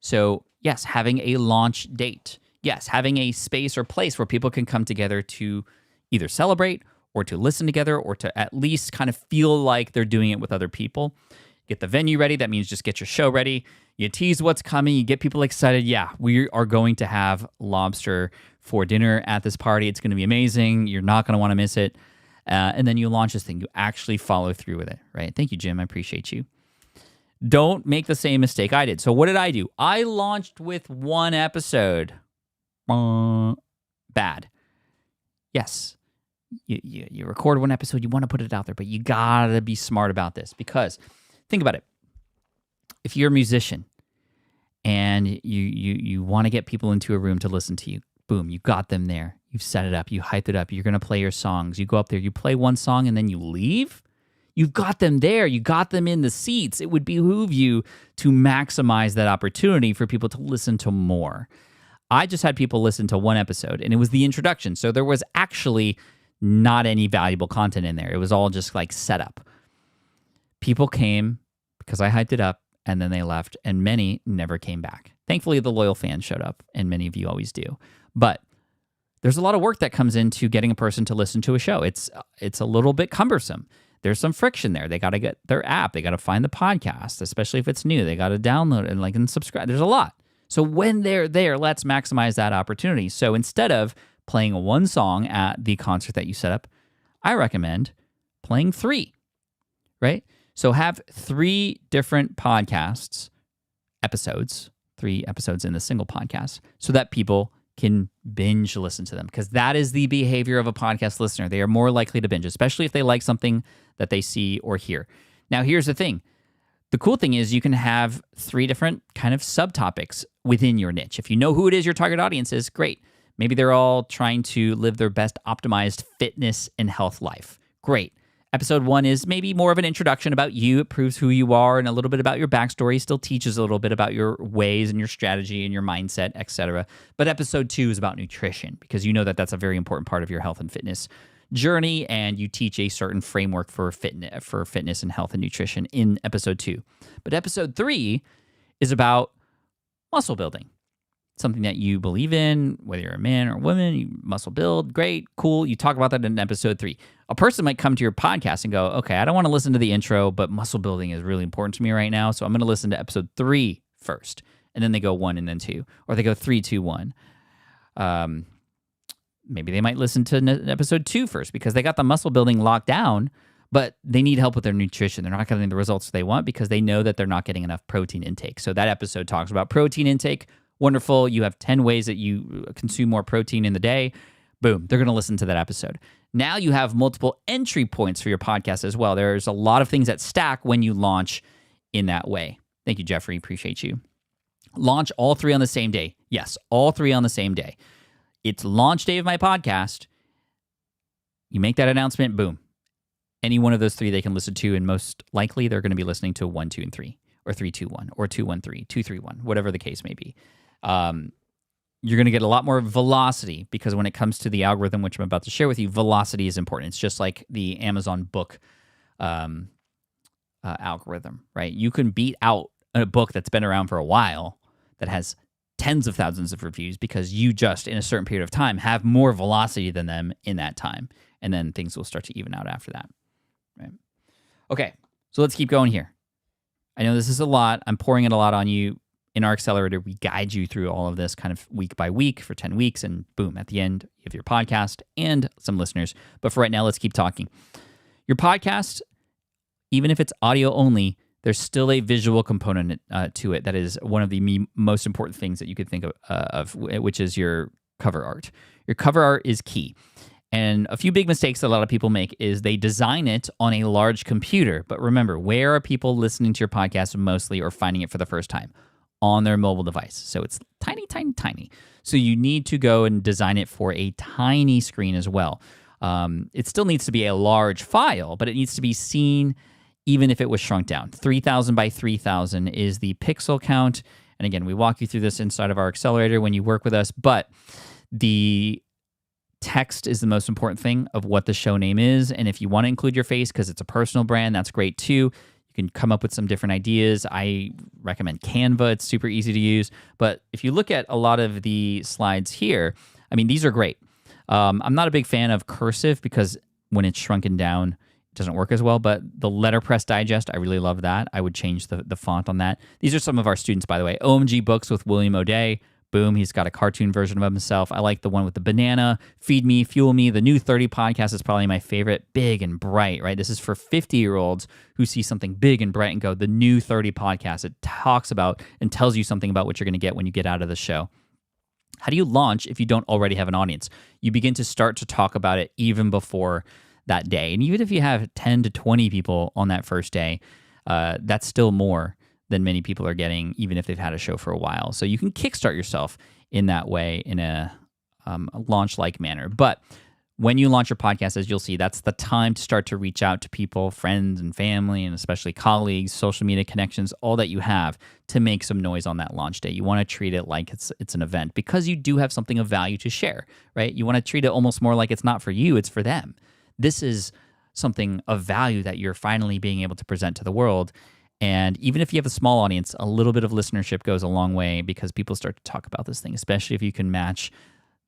So, yes, having a launch date. Yes, having a space or place where people can come together to either celebrate or to listen together or to at least kind of feel like they're doing it with other people. Get the venue ready. That means just get your show ready. You tease what's coming. You get people excited. Yeah, we are going to have lobster for dinner at this party. It's going to be amazing. You're not going to want to miss it. And then you launch this thing. You actually follow through with it, right? Thank you, Jim. I appreciate you. Don't make the same mistake I did. So what did I do? I launched with 1 episode. Bad. Yes. You record 1 episode. You want to put it out there, but you got to be smart about this, because think about it. If you're a musician and you want to get people into a room to listen to you, boom, you got them there. You've set it up. You hyped it up. You're going to play your songs. You go up there. You play 1 song and then you leave. You've got them there. You got them in the seats. It would behoove you to maximize that opportunity for people to listen to more. I just had people listen to 1 episode, and it was the introduction. So there was actually not any valuable content in there. It was all just like setup. People came because I hyped it up, and then they left, and many never came back. Thankfully, the loyal fans showed up, and many of you always do. But there's a lot of work that comes into getting a person to listen to a show. It's a little bit cumbersome. There's some friction there. They got to get their app. They got to find the podcast, especially if it's new. They got to download it and subscribe. There's a lot. So when they're there, let's maximize that opportunity. So instead of playing 1 song at the concert that you set up, I recommend playing 3, right? So have 3 different podcasts, episodes, 3 episodes in the single podcast, so that people can binge listen to them, because that is the behavior of a podcast listener. They are more likely to binge, especially if they like something that they see or hear. Now, here's the thing. The cool thing is you can have 3 different kind of subtopics within your niche. If you know who it is your target audience is, great. Maybe they're all trying to live their best optimized fitness and health life. Great. Episode 1 is maybe more of an introduction about you. It proves who you are and a little bit about your backstory. Still teaches a little bit about your ways and your strategy and your mindset, etc. But episode 2 is about nutrition, because you know that that's a very important part of your health and fitness journey, and you teach a certain framework for fitness and health and nutrition in episode 2. But episode 3 is about muscle building. Something that you believe in, whether you're a man or a woman, you muscle build, great, cool. You talk about that in episode 3. A person might come to your podcast and go, okay, I don't want to listen to the intro, but muscle building is really important to me right now, so I'm going to listen to episode 3 first. And then they go 1 and then 2. Or they go 3, 2, 1. Maybe they might listen to episode 2 first because they got the muscle building locked down, but they need help with their nutrition. They're not getting the results they want because they know that they're not getting enough protein intake. So that episode talks about protein intake. Wonderful. You have 10 ways that you consume more protein in the day. Boom. They're going to listen to that episode. Now you have multiple entry points for your podcast as well. There's a lot of things that stack when you launch in that way. Thank you, Jeffrey. Appreciate you. Launch all 3 on the same day. Yes, all 3 on the same day. It's launch day of my podcast. You make that announcement, boom. Any one of those 3 they can listen to, and most likely they're going to be listening to 1, 2, and 3, or 3, 2, 1, or 2, 1, 3, 2, 3, 1, whatever the case may be. You're going to get a lot more velocity, because when it comes to the algorithm, which I'm about to share with you, velocity is important. It's just like the Amazon book algorithm, right? You can beat out a book that's been around for a while that has tens of thousands of reviews because you just, in a certain period of time, have more velocity than them in that time. And then things will start to even out after that. Right? Okay, so let's keep going here. I know this is a lot. I'm pouring it a lot on you. In our accelerator, we guide you through all of this kind of week by week for 10 weeks. And boom, at the end, you have your podcast and some listeners. But for right now, let's keep talking. Your podcast, even if it's audio only, there's still a visual component to it that is one of the most important things that you could think of, which is your cover art. Your cover art is key. And a few big mistakes that a lot of people make is they design it on a large computer. But remember, where are people listening to your podcast mostly or finding it for the first time? On their mobile device. So it's tiny, tiny, tiny. So you need to go and design it for a tiny screen as well. It still needs to be a large file, but it needs to be seen even if it was shrunk down. 3,000 by 3,000 is the pixel count. And again, we walk you through this inside of our accelerator when you work with us, but the text is the most important thing of what the show name is. And if you want to include your face because it's a personal brand, that's great too. You can come up with some different ideas. I recommend Canva. It's super easy to use. But if you look at a lot of the slides here, I mean, these are great. I'm not a big fan of cursive because when it's shrunken down, it doesn't work as well. But the letterpress digest, I really love that. I would change the font on that. These are some of our students, by the way. OMG Books with William O'Day. Boom, he's got a cartoon version of himself. I like the one with the banana, Feed Me, Fuel Me. The New 30 podcast is probably my favorite, big and bright, right? This is for 50-year-olds who see something big and bright and go, the New 30 podcast. It talks about and tells you something about what you're going to get when you get out of the show. How do you launch if you don't already have an audience? You begin to start to talk about it even before that day. And even if you have 10 to 20 people on that first day, that's still more than many people are getting, even if they've had a show for a while. So you can kickstart yourself in that way, in a launch-like manner. But when you launch your podcast, as you'll see, that's the time to start to reach out to people, friends and family, and especially colleagues, social media connections, all that you have to make some noise on that launch day. You want to treat it like it's an event because you do have something of value to share, right? You want to treat it almost more like it's not for you, it's for them. This is something of value that you're finally being able to present to the world. And even if you have a small audience, a little bit of listenership goes a long way because people start to talk about this thing, especially if you can match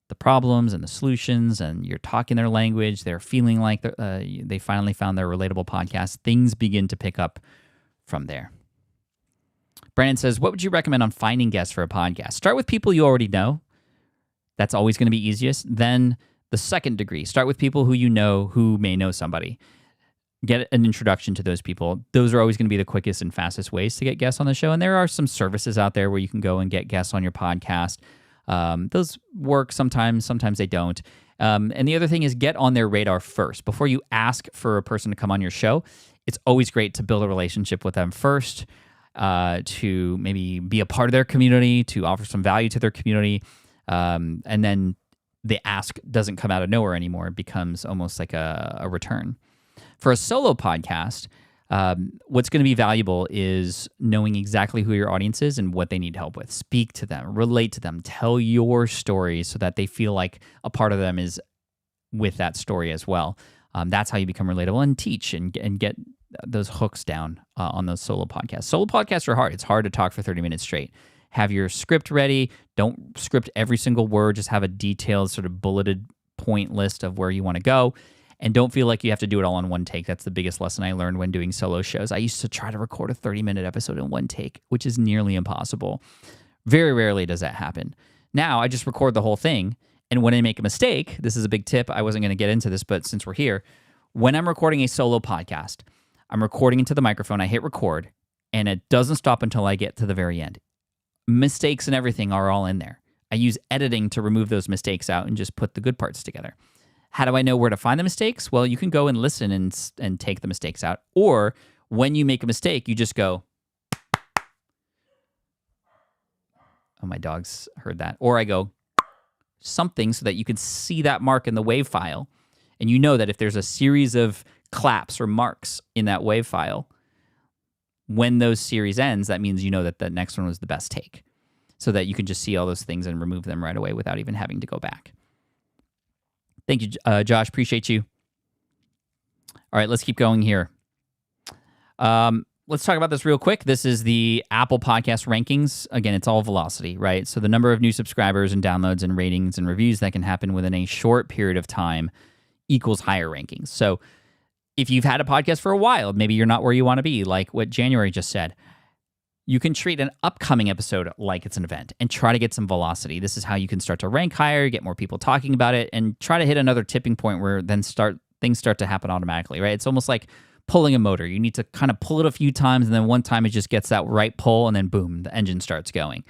the problems and the solutions and you're talking their language, they're feeling like they finally found their relatable podcast. Things begin to pick up from there. Brandon says, what would you recommend on finding guests for a podcast? Start with people you already know. That's always going to be easiest. Then the second degree, start with people who you know who may know somebody. Get an introduction to those people. Those are always going to be the quickest and fastest ways to get guests on the show. And there are some services out there where you can go and get guests on your podcast. Those work sometimes they don't. And the other thing is get on their radar first. Before you ask for a person to come on your show, it's always great to build a relationship with them first, to maybe be a part of their community, to offer some value to their community. And then the ask doesn't come out of nowhere anymore. It becomes almost like a return. For a solo podcast, what's going to be valuable is knowing exactly who your audience is and what they need help with. Speak to them, relate to them, tell your story so that they feel like a part of them is with that story as well. That's how you become relatable and teach and get those hooks down on those solo podcasts. Solo podcasts are hard. It's hard to talk for 30 minutes straight. Have your script ready. Don't script every single word. Just have a detailed sort of bulleted point list of where you want to go. And don't feel like you have to do it all in one take. That's the biggest lesson I learned when doing solo shows. I used to try to record a 30-minute episode in one take, which is nearly impossible. Very rarely does that happen. Now, I just record the whole thing, and when I make a mistake, this is a big tip. I wasn't going to get into this, but since we're here, when I'm recording a solo podcast, I'm recording into the microphone, I hit record, and it doesn't stop until I get to the very end. Mistakes and everything are all in there. I use editing to remove those mistakes out and just put the good parts together. How do I know where to find the mistakes? Well, you can go and listen and take the mistakes out. Or when you make a mistake, you just go, oh, my dogs heard that. Or I go something so that you can see that mark in the WAV file. And you know that if there's a series of claps or marks in that WAV file, when those series ends, that means you know that the next one was the best take. So that you can just see all those things and remove them right away without even having to go back. Thank you, Josh. Appreciate you. All right, let's keep going here. let's talk about this real quick. This is the Apple Podcast rankings. Again, it's all velocity, right? So the number of new subscribers and downloads and ratings and reviews that can happen within a short period of time equals higher rankings. So if you've had a podcast for a while, maybe you're not where you want to be, like what January just said, you can treat an upcoming episode like it's an event and try to get some velocity. This is how you can start to rank higher, get more people talking about it, and try to hit another tipping point where then things start to happen automatically, right? It's almost like pulling a motor. You need to kind of pull it a few times, and then one time it just gets that right pull, and then boom, the engine starts going.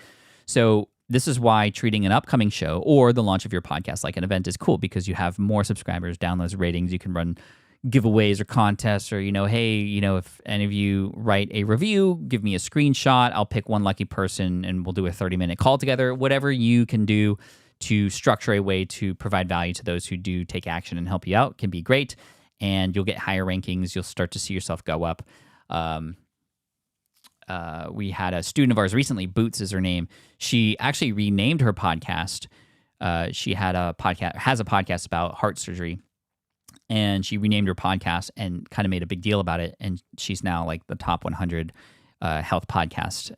So this is why treating an upcoming show or the launch of your podcast like an event is cool, because you have more subscribers, downloads, ratings. You can run giveaways or contests, or, hey, if any of you write a review, give me a screenshot. I'll pick one lucky person and we'll do a 30-minute call together. Whatever you can do to structure a way to provide value to those who do take action and help you out can be great. And you'll get higher rankings. You'll start to see yourself go up. We had a student of ours recently, Boots is her name. She actually renamed her podcast. She has a podcast about heart surgery. And she renamed her podcast and kind of made a big deal about it. And she's now like the top 100 health podcast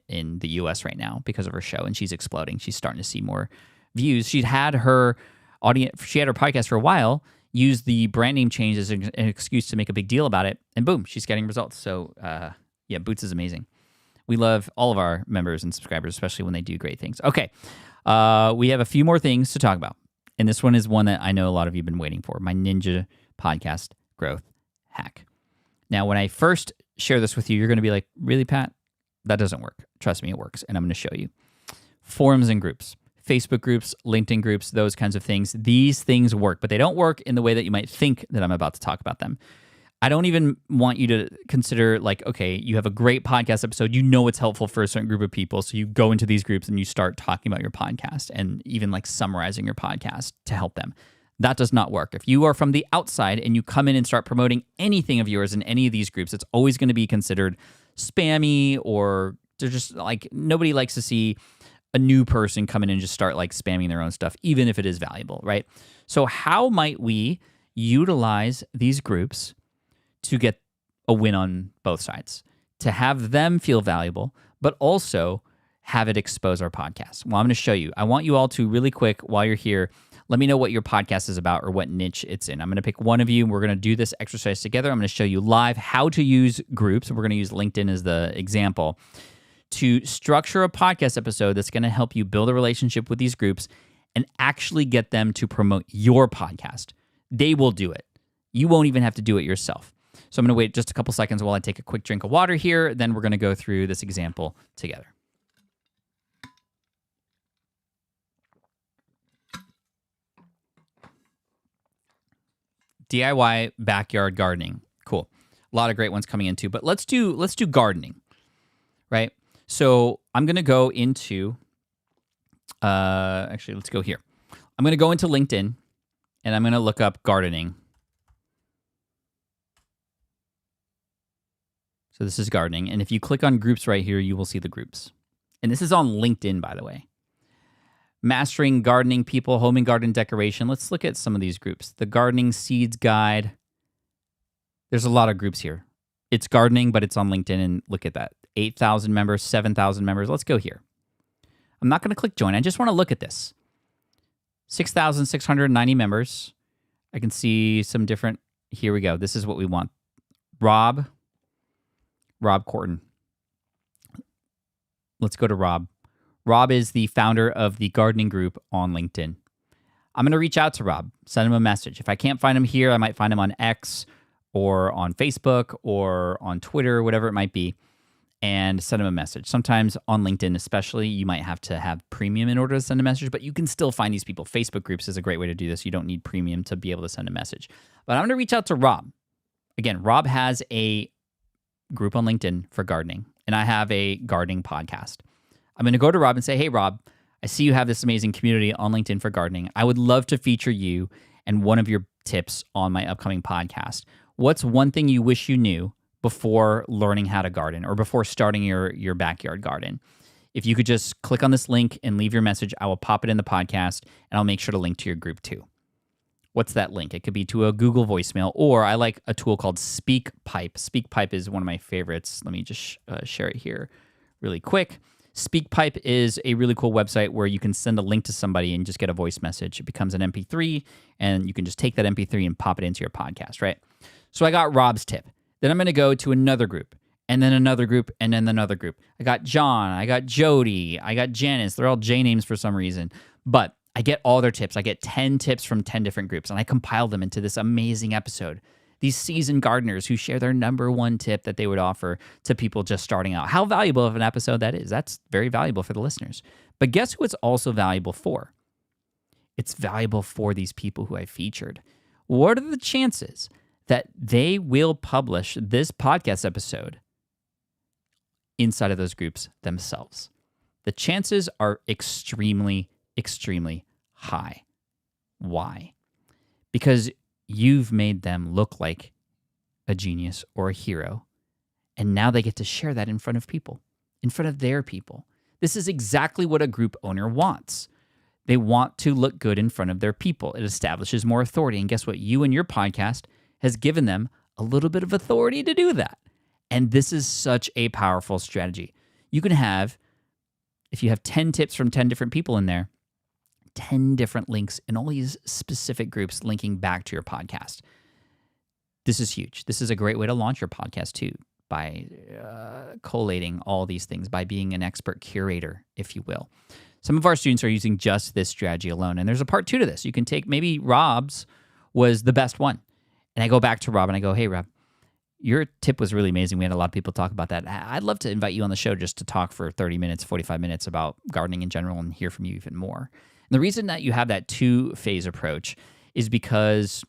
in the U.S. right now because of her show. And she's exploding. She's starting to see more views. She'd had her audience. She had her podcast for a while. Use the brand name change as an excuse to make a big deal about it. And boom, she's getting results. So yeah, Boots is amazing. We love all of our members and subscribers, especially when they do great things. Okay, we have a few more things to talk about. And this one is one that I know a lot of you have been waiting for, my Ninja podcast growth hack. Now, when I first share this with you, you're going to be like, really, Pat? That doesn't work. Trust me, it works. And I'm going to show you. Forums and groups, Facebook groups, LinkedIn groups, those kinds of things. These things work, but they don't work in the way that you might think that I'm about to talk about them. I don't even want you to consider like, okay, you have a great podcast episode. You know it's helpful for a certain group of people. So you go into these groups and you start talking about your podcast and even like summarizing your podcast to help them. That does not work. If you are from the outside and you come in and start promoting anything of yours in any of these groups, it's always going to be considered spammy, or they're just like, nobody likes to see a new person come in and just start like spamming their own stuff, even if it is valuable, right? So how might we utilize these groups to get a win on both sides, to have them feel valuable, but also have it expose our podcast? Well, I'm going to show you. I want you all to really quick, while you're here, let me know what your podcast is about or what niche it's in. I'm going to pick one of you, and we're going to do this exercise together. I'm going to show you live how to use groups. We're going to use LinkedIn as the example to structure a podcast episode that's going to help you build a relationship with these groups and actually get them to promote your podcast. They will do it. You won't even have to do it yourself. So I'm going to wait just a couple seconds while I take a quick drink of water here. Then we're going to go through this example together. DIY backyard gardening. Cool. A lot of great ones coming in too. But let's do gardening, right? So I'm going to go into, actually, let's go here. I'm going to go into LinkedIn, and I'm going to look up gardening. So this is gardening. And if you click on groups right here, you will see the groups. And this is on LinkedIn, by the way. Mastering gardening people, home and garden decoration. Let's look at some of these groups. The Gardening Seeds Guide. There's a lot of groups here. It's gardening, but it's on LinkedIn. And look at that. 8,000 members, 7,000 members. Let's go here. I'm not going to click join. I just want to look at this. 6,690 members. I can see some different. Here we go. This is what we want. Rob Corton. Let's go to Rob. Rob is the founder of the gardening group on LinkedIn. I'm going to reach out to Rob, send him a message. If I can't find him here, I might find him on X or on Facebook or on Twitter, whatever it might be, and send him a message. Sometimes on LinkedIn especially, you might have to have premium in order to send a message, but you can still find these people. Facebook groups is a great way to do this. You don't need premium to be able to send a message. But I'm going to reach out to Rob. Again, Rob has a group on LinkedIn for gardening, and I have a gardening podcast. I'm going to go to Rob and say, hey, Rob, I see you have this amazing community on LinkedIn for gardening. I would love to feature you and one of your tips on my upcoming podcast. What's one thing you wish you knew before learning how to garden or before starting your backyard garden? If you could just click on this link and leave your message, I will pop it in the podcast, and I'll make sure to link to your group too. What's that link? It could be to a Google voicemail, or I like a tool called SpeakPipe. SpeakPipe is one of my favorites. Let me just share it here really quick. SpeakPipe is a really cool website where you can send a link to somebody and just get a voice message. It becomes an MP3, and you can just take that MP3 and pop it into your podcast, right? So I got Rob's tip. Then I'm going to go to another group, and then another group, and then another group. I got John, I got Jody, I got Janice. They're all J names for some reason. But I get all their tips. I get 10 tips from 10 different groups, and I compile them into this amazing episode. These seasoned gardeners who share their number one tip that they would offer to people just starting out. How valuable of an episode that is. That's very valuable for the listeners. But guess who it's also valuable for? It's valuable for these people who I featured. What are the chances that they will publish this podcast episode inside of those groups themselves? The chances are extremely, extremely high. Why? Because you've made them look like a genius or a hero, and now they get to share that in front of people, in front of their people. This is exactly what a group owner wants. They want to look good in front of their people. It establishes more authority, and guess what? You and your podcast has given them a little bit of authority to do that. And this is such a powerful strategy. You can have, if you have 10 tips from 10 different people in there, 10 different links in all these specific groups linking back to your podcast. This is huge. This is a great way to launch your podcast too, by collating all these things, by being an expert curator, if you will. Some of our students are using just this strategy alone, and there's a part 2 to this. You can take, maybe Rob's was the best one. And I go back to Rob and I go, hey, Rob, your tip was really amazing. We had a lot of people talk about that. I'd love to invite you on the show just to talk for 30 minutes, 45 minutes about gardening in general and hear from you even more. And the reason that you have that 2-phase approach is because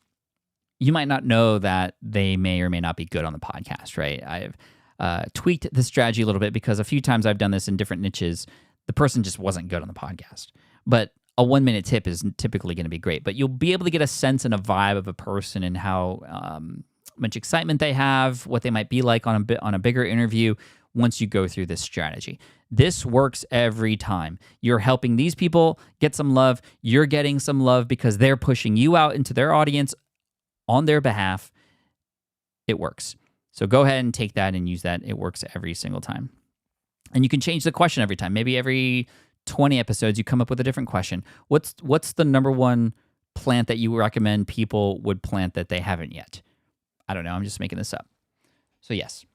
you might not know that they may or may not be good on the podcast, right? I've tweaked the strategy a little bit because a few times I've done this in different niches. The person just wasn't good on the podcast. But a 1-minute tip is typically going to be great. But you'll be able to get a sense and a vibe of a person and how much excitement they have, what they might be like on a bigger interview once you go through this strategy. This works every time. You're helping these people get some love. You're getting some love because they're pushing you out into their audience on their behalf. It works. So go ahead and take that and use that. It works every single time. And you can change the question every time. Maybe every 20 episodes, you come up with a different question. What's the number one plant that you recommend people would plant that they haven't yet? I don't know. I'm just making this up. So yes.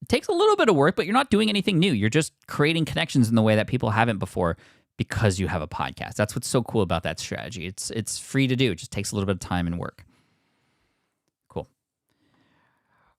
It takes a little bit of work, but you're not doing anything new. You're just creating connections in the way that people haven't before because you have a podcast. That's what's so cool about that strategy. It's free to do. It just takes a little bit of time and work. Cool.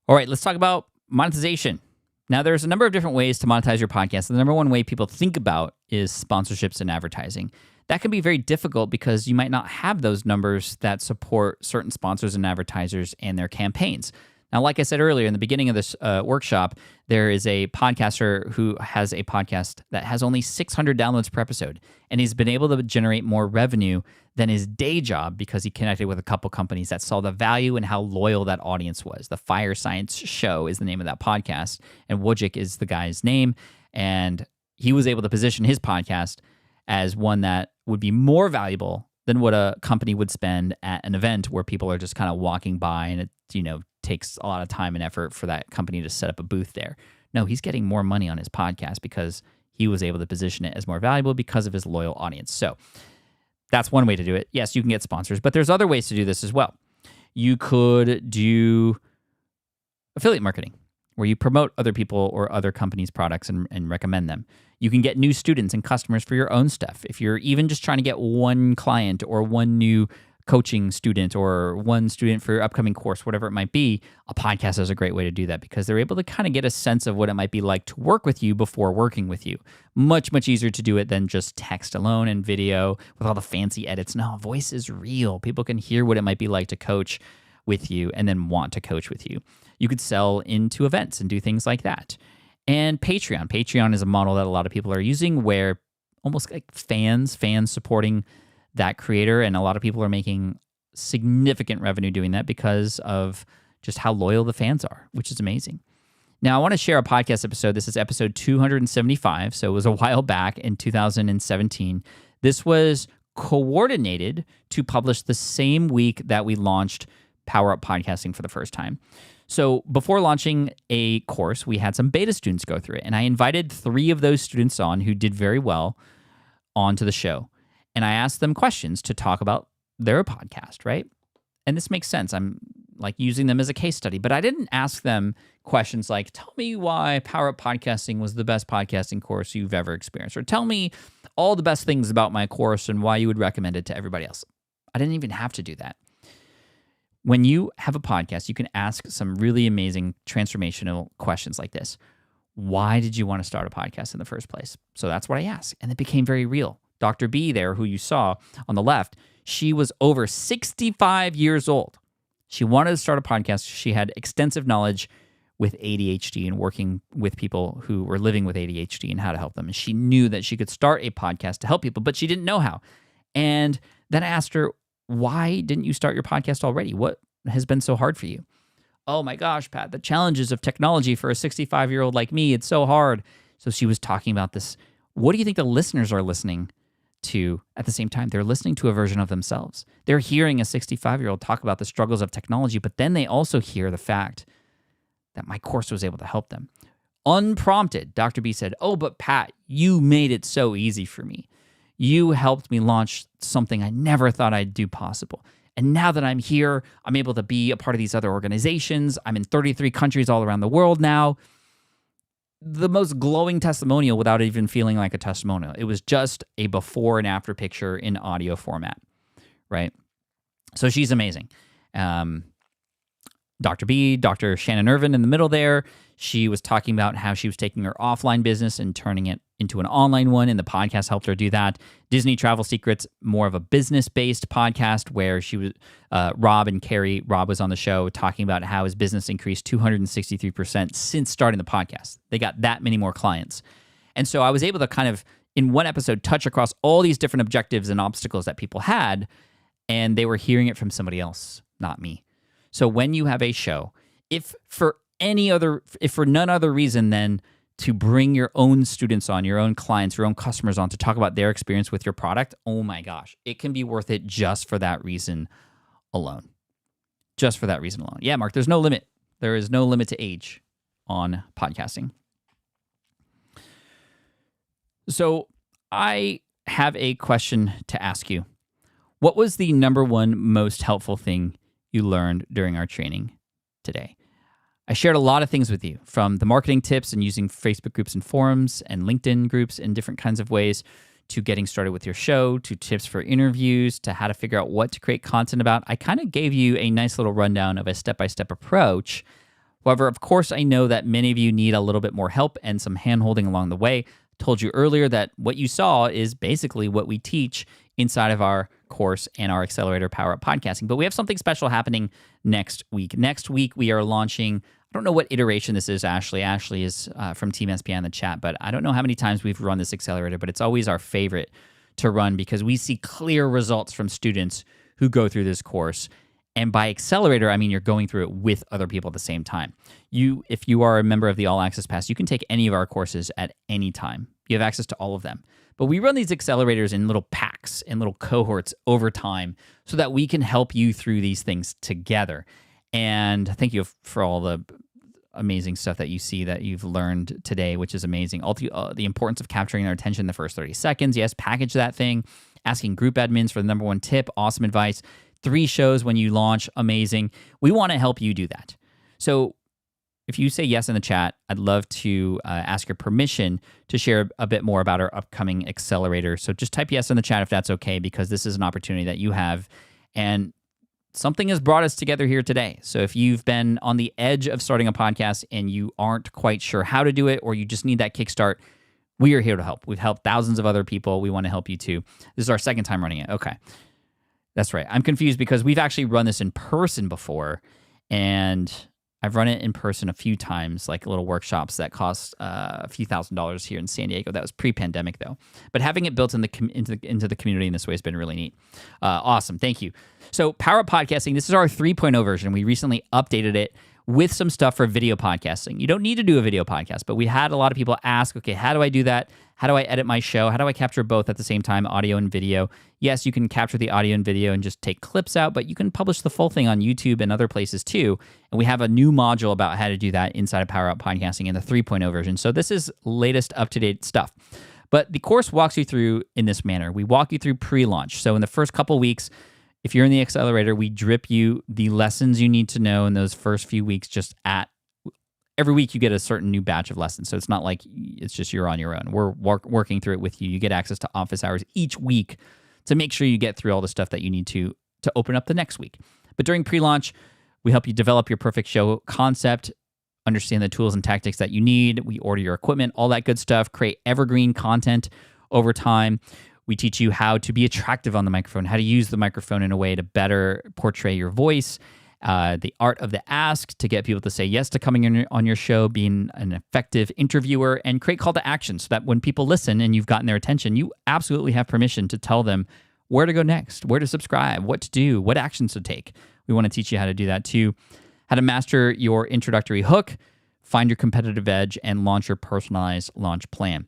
All right, let's talk about monetization. Now, there's a number of different ways to monetize your podcast. The number one way people think about is sponsorships and advertising. That can be very difficult because you might not have those numbers that support certain sponsors and advertisers and their campaigns. Now, like I said earlier, in the beginning of this workshop, there is a podcaster who has a podcast that has only 600 downloads per episode, and he's been able to generate more revenue than his day job because he connected with a couple companies that saw the value and how loyal that audience was. The Fire Science Show is the name of that podcast, and Wojcik is the guy's name, and he was able to position his podcast as one that would be more valuable than what a company would spend at an event where people are just kind of walking by and it, takes a lot of time and effort for that company to set up a booth there. No, he's getting more money on his podcast because he was able to position it as more valuable because of his loyal audience. So that's one way to do it. Yes, you can get sponsors, but there's other ways to do this as well. You could do affiliate marketing, where you promote other people or other companies' products and recommend them. You can get new students and customers for your own stuff. If you're even just trying to get one client or one new coaching student or one student for your upcoming course, whatever it might be, a podcast is a great way to do that because they're able to kind of get a sense of what it might be like to work with you before working with you. Much, much easier to do it than just text alone and video with all the fancy edits. No, voice is real. People can hear what it might be like to coach with you and then want to coach with you. You could sell into events and do things like that. And Patreon. Patreon is a model that a lot of people are using where almost like fans supporting that creator, and a lot of people are making significant revenue doing that because of just how loyal the fans are, which is amazing. Now, I want to share a podcast episode. This is episode 275, so it was a while back in 2017. This was coordinated to publish the same week that we launched Power Up Podcasting for the first time. So before launching a course, we had some beta students go through it, and I invited 3 of those students on who did very well onto the show. And I asked them questions to talk about their podcast, right? And this makes sense. I'm like using them as a case study, but I didn't ask them questions like, tell me why Power Up Podcasting was the best podcasting course you've ever experienced, or tell me all the best things about my course and why you would recommend it to everybody else. I didn't even have to do that. When you have a podcast, you can ask some really amazing transformational questions like this. Why did you want to start a podcast in the first place? So that's what I asked, and it became very real. Dr. B there, who you saw on the left, she was over 65 years old. She wanted to start a podcast. She had extensive knowledge with ADHD and working with people who were living with ADHD and how to help them. And she knew that she could start a podcast to help people, but she didn't know how. And then I asked her, why didn't you start your podcast already? What has been so hard for you? Oh my gosh, Pat, the challenges of technology for a 65-year-old like me, it's so hard. So she was talking about this. What do you think the listeners are listening to at the same time? They're listening to a version of themselves. They're hearing a 65-year-old talk about the struggles of technology, but then they also hear the fact that my course was able to help them. Unprompted, Dr. B said, oh, but Pat, you made it so easy for me. You helped me launch something I never thought I'd do possible. And now that I'm here, I'm able to be a part of these other organizations. I'm in 33 countries all around the world now. The most glowing testimonial without even feeling like a testimonial. It was just a before and after picture in audio format, right? So she's amazing. Dr. B, Dr. Shannon Irvin in the middle there, she was talking about how she was taking her offline business and turning it into an online one, and the podcast helped her do that. Disney Travel Secrets, more of a business-based podcast where she was, Rob and Carrie, Rob was on the show talking about how his business increased 263% since starting the podcast. They got that many more clients. And so I was able to kind of, in one episode, touch across all these different objectives and obstacles that people had, and they were hearing it from somebody else, not me. So when you have a show, if for none other reason than to bring your own students on, your own clients, your own customers on to talk about their experience with your product, oh my gosh, it can be worth it just for that reason alone. Just for that reason alone. Yeah, Mark, there's no limit. There is no limit to age on podcasting. So I have a question to ask you. What was the number one most helpful thing you learned during our training today? I shared a lot of things with you, from the marketing tips and using Facebook groups and forums and LinkedIn groups in different kinds of ways, to getting started with your show, to tips for interviews, to how to figure out what to create content about. I kind of gave you a nice little rundown of a step-by-step approach. However, of course, I know that many of you need a little bit more help and some hand-holding along the way. I told you earlier that what you saw is basically what we teach inside of our course and our accelerator Power Up Podcasting. But we have something special happening next week. Next week, we are launching, I don't know what iteration this is, Ashley. Ashley is from Team SPI in the chat, but I don't know how many times we've run this accelerator, but it's always our favorite to run because we see clear results from students who go through this course. And by accelerator, I mean you're going through it with other people at the same time. If you are a member of the All Access Pass, you can take any of our courses at any time. You have access to all of them. But we run these accelerators in little packs and little cohorts over time so that we can help you through these things together. And thank you for all the amazing stuff that you see that you've learned today, which is amazing. All the importance of capturing their attention in the first 30 seconds. Yes, package that thing. Asking group admins for the number one tip. Awesome advice. 3 shows when you launch. Amazing. We want to help you do that. So if you say yes in the chat, I'd love to ask your permission to share a bit more about our upcoming accelerator. So just type yes in the chat if that's okay, because this is an opportunity that you have. And something has brought us together here today. So if you've been on the edge of starting a podcast and you aren't quite sure how to do it, or you just need that kickstart, we are here to help. We've helped thousands of other people. We want to help you too. This is our second time running it. Okay. That's right. I'm confused because we've actually run this in person before, and I've run it in person a few times, like little workshops that cost a few $1,000s here in San Diego. That was pre-pandemic though. But having it built into the community in this way has been really neat. Awesome. Thank you. So Power Up Podcasting, this is our 3.0 version. We recently updated it with some stuff for video podcasting. You don't need to do a video podcast, but we had a lot of people ask, okay, how do I do that? How do I edit my show? How do I capture both at the same time, audio and video? Yes, you can capture the audio and video and just take clips out, but you can publish the full thing on YouTube and other places too. And we have a new module about how to do that inside of Power Up Podcasting in the 3.0 version. So this is latest up-to-date stuff. But the course walks you through in this manner. We walk you through pre-launch. So in the first couple weeks, if you're in the accelerator, we drip you the lessons you need to know in those first few weeks. Every week you get a certain new batch of lessons. So it's not like it's just you're on your own. We're working through it with you. You get access to office hours each week to make sure you get through all the stuff that you need to open up the next week. But during pre-launch, we help you develop your perfect show concept, understand the tools and tactics that you need. We order your equipment, all that good stuff, create evergreen content over time. We teach you how to be attractive on the microphone, how to use the microphone in a way to better portray your voice, the art of the ask to get people to say yes to coming on your show, being an effective interviewer, and create call to action so that when people listen and you've gotten their attention, you absolutely have permission to tell them where to go next, where to subscribe, what to do, what actions to take. We want to teach you how to do that too, how to master your introductory hook, find your competitive edge, and launch your personalized launch plan.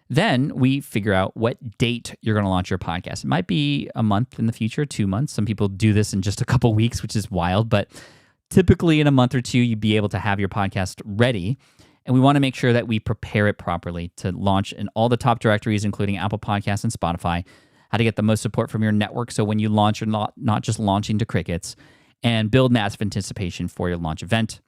Then we figure out what date you're going to launch your podcast. It might be a month in the future, 2 months. Some people do this in just a couple weeks, which is wild, but typically in a month or two, you'd be able to have your podcast ready. And we want to make sure that we prepare it properly to launch in all the top directories, including Apple Podcasts and Spotify, how to get the most support from your network so when you launch, you're not just launching to crickets, and build massive anticipation for your launch event.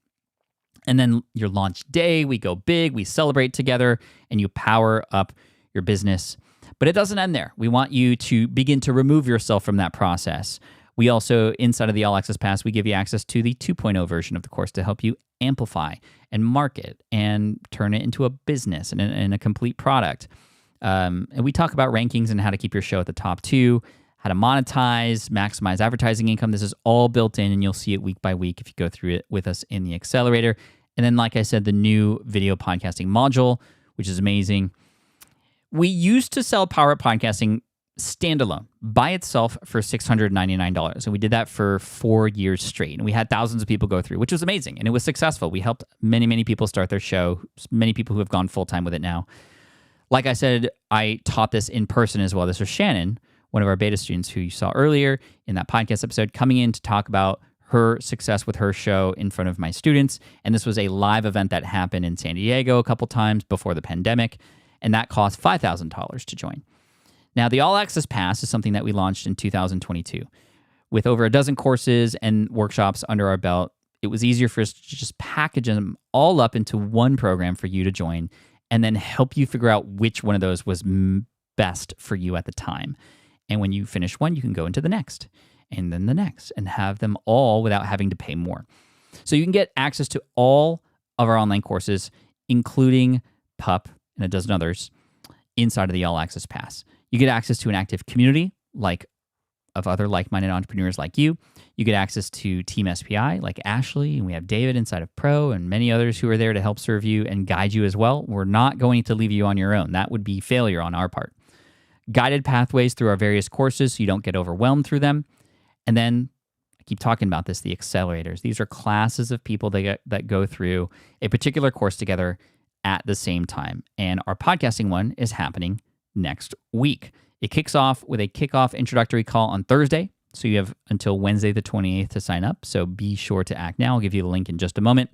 And then your launch day, we go big, we celebrate together, and you power up your business. But it doesn't end there. We want you to begin to remove yourself from that process. We also, inside of the All Access Pass, we give you access to the 2.0 version of the course to help you amplify and market and turn it into a business and a complete product. And we talk about rankings and how to keep your show at the top too, how to monetize, maximize advertising income. This is all built in, and you'll see it week by week if you go through it with us in the accelerator. And then, like I said, the new video podcasting module, which is amazing. We used to sell Power Up Podcasting standalone by itself for $699. And we did that for 4 years straight. And we had thousands of people go through, which was amazing. And it was successful. We helped many, many people start their show, many people who have gone full-time with it now. Like I said, I taught this in person as well. This was Shannon, one of our beta students who you saw earlier in that podcast episode, coming in to talk about her success with her show in front of my students. And this was a live event that happened in San Diego a couple times before the pandemic, and that cost $5,000 to join. Now, the All Access Pass is something that we launched in 2022. With over a dozen courses and workshops under our belt, it was easier for us to just package them all up into one program for you to join and then help you figure out which one of those was best for you at the time. And when you finish one, you can go into the next and then the next and have them all without having to pay more. So you can get access to all of our online courses, including PUP and a dozen others, inside of the All Access Pass. You get access to an active community of other like-minded entrepreneurs like you. You get access to Team SPI like Ashley, and we have David inside of Pro and many others who are there to help serve you and guide you as well. We're not going to leave you on your own. That would be failure on our part. Guided pathways through our various courses so you don't get overwhelmed through them. And then, I keep talking about this, the accelerators. These are classes of people that go through a particular course together at the same time. And our podcasting one is happening next week. It kicks off with a kickoff introductory call on Thursday. So you have until Wednesday the 28th to sign up. So be sure to act now. I'll give you the link in just a moment.